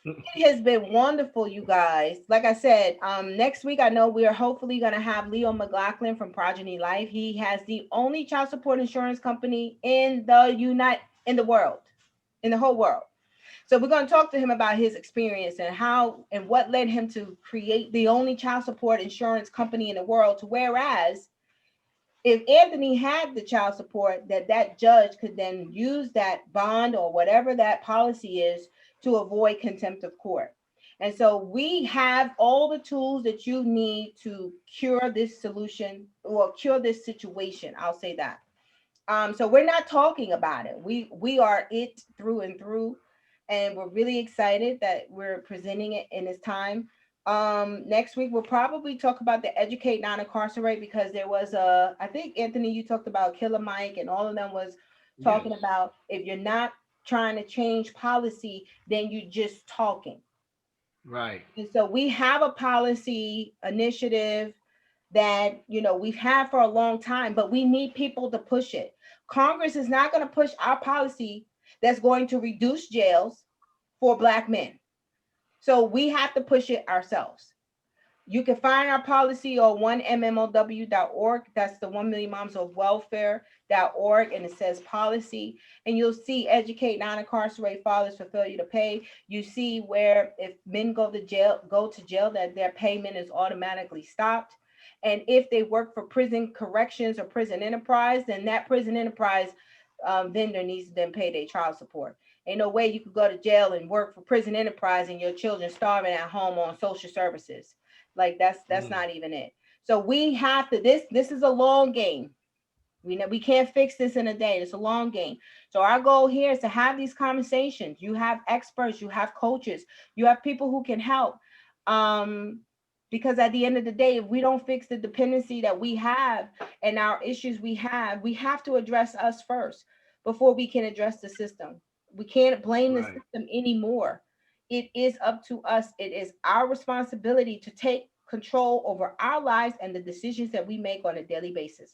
Speaker 1: It has been wonderful, you guys. Like I said, next week I know we are hopefully going to have Leo McLaughlin from Progeny Life. He has the only child support insurance company in the world, in the whole world. So we're going to talk to him about his experience and how and what led him to create the only child support insurance company in the world. To whereas if Anthony had the child support, that judge could then use that bond or whatever that policy is to avoid contempt of court. And so we have all the tools that you need to cure this solution or cure this situation. I'll say that. So we're not talking about it. We are it through and through, and we're really excited that we're presenting it in this time. Next week we'll probably talk about the educate, not incarcerate, because there was I think Anthony, you talked about Killer Mike, and all of them was talking about if you're not trying to change policy, then you're just talking.
Speaker 3: Right.
Speaker 1: And so we have a policy initiative that, you know, we've had for a long time, but we need people to push it. Congress is not going to push our policy that's going to reduce jails for Black men. So we have to push it ourselves. You can find our policy on 1mmow.org. That's the 1 Million Moms of Welfare.org, and it says policy. And you'll see educate non-incarcerate fathers for failure to pay. You see where if men go to jail, that their payment is automatically stopped. And if they work for prison corrections or prison enterprise, then that prison enterprise vendor needs to then pay their child support. Ain't no way you could go to jail and work for prison enterprise and your children starving at home on social services. Like that's not even it. So we have to, this is a long game. We know we can't fix this in a day. It's a long game. So our goal here is to have these conversations. You have experts, you have coaches, you have people who can help. Because at the end of the day, if we don't fix the dependency that we have and our issues we have to address us first before we can address the system. We can't blame the system anymore. It is up to us. It is our responsibility to take control over our lives and the decisions that we make on a daily basis.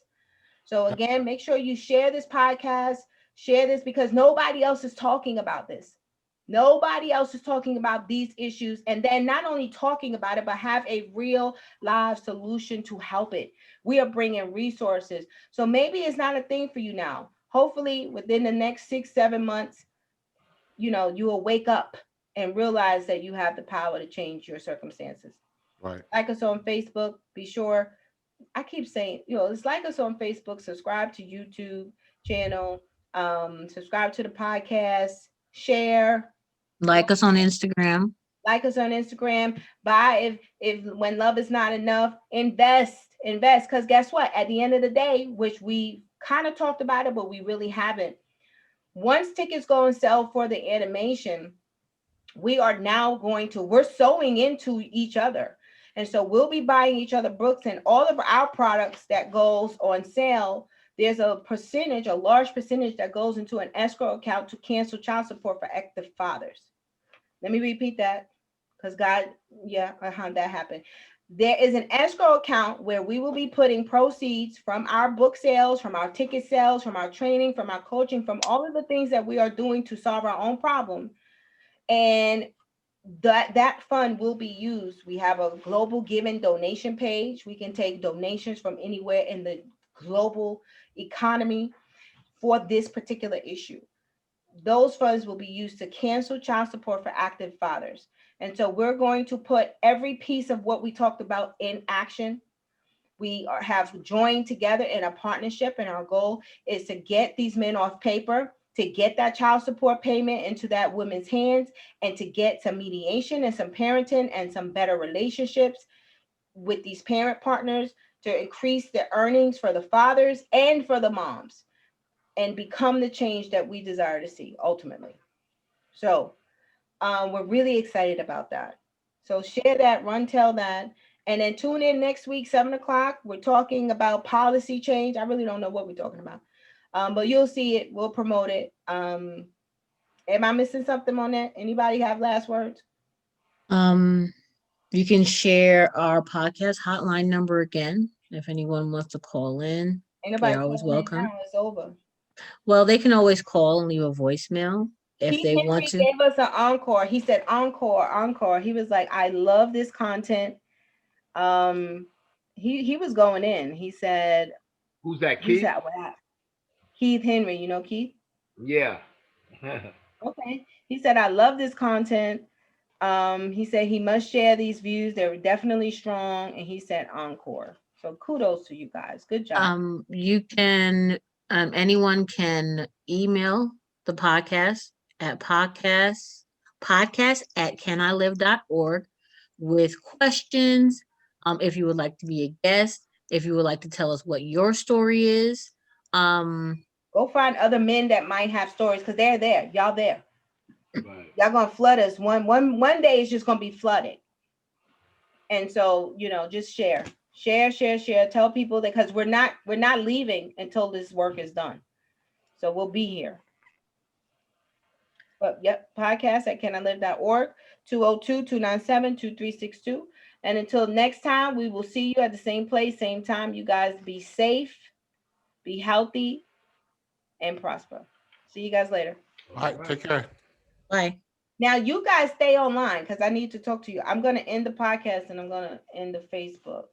Speaker 1: So again, make sure you share this podcast, share this, because nobody else is talking about this. Nobody else is talking about these issues, and then not only talking about it, but have a real live solution to help it. We are bringing resources. So maybe it's not a thing for you now. Hopefully within the next 6-7 months, you know, you will wake up and realize that you have the power to change your circumstances.
Speaker 5: Right.
Speaker 1: Like us on Facebook. Be sure. I keep saying, you know, it's like us on Facebook. Subscribe to YouTube channel. Subscribe to the podcast. Share.
Speaker 2: Like us on Instagram.
Speaker 1: Like us on Instagram. Buy if when love is not enough. Invest. Because guess what? At the end of the day, which we kind of talked about it, but we really haven't. Once tickets go on sale for the animation, we're sewing into each other. And so we'll be buying each other books, and all of our products that goes on sale, there's a large percentage that goes into an escrow account to cancel child support for active fathers. Let me repeat that, because that happened. There is an escrow account where we will be putting proceeds from our book sales, from our ticket sales, from our training, from our coaching, from all of the things that we are doing to solve our own problem. And that fund will be used. We have a global giving donation page. We can take donations from anywhere in the global economy for this particular issue. Those funds will be used to cancel child support for active fathers. And so we're going to put every piece of what we talked about in action. We have joined together in a partnership, and our goal is to get these men off paper, to get that child support payment into that woman's hands, and to get some mediation and some parenting and some better relationships with these parent partners to increase the earnings for the fathers and for the moms and become the change that we desire to see ultimately. So we're really excited about that. So share that, run, tell that. And then tune in next week, 7 o'clock. We're talking about policy change. I really don't know what we're talking about. But you'll see it. We'll promote it. Am I missing something on that? Anybody have last words?
Speaker 2: You can share our podcast hotline number again if anyone wants to call in.
Speaker 1: Anybody
Speaker 2: They're always
Speaker 1: calling in
Speaker 2: welcome.
Speaker 1: now? It's over.
Speaker 2: Well, they can always call and leave a voicemail if
Speaker 1: Keith
Speaker 2: they want
Speaker 1: Henry
Speaker 2: to.
Speaker 1: gave us an encore. He said encore, encore. He was like, I love this content. He was going in. He said,
Speaker 3: Who's that,
Speaker 1: he
Speaker 3: Keith?
Speaker 1: said, wow. Keith Henry, you know Keith?
Speaker 3: Yeah.
Speaker 1: Okay. He said, I love this content. He said he must share these views. They were definitely strong. And he said encore. So kudos to you guys. Good job.
Speaker 2: You can anyone can email the podcast at podcast at canilive.org with questions. If you would like to be a guest, if you would like to tell us what your story is.
Speaker 1: Go find other men that might have stories because they're there. Y'all there.
Speaker 3: Right.
Speaker 1: Y'all gonna flood us. One day it's just gonna be flooded. And so, just share. Tell people that because we're not leaving until this work is done. So we'll be here. But yep, podcast at canilive.org, 202-297-2362. And until next time, we will see you at the same place, same time. You guys be safe, be healthy, and prosper. See you guys later.
Speaker 5: All right, take care.
Speaker 2: Bye.
Speaker 1: Now you guys stay online because I need to talk to you. I'm gonna end the podcast and I'm gonna end the Facebook.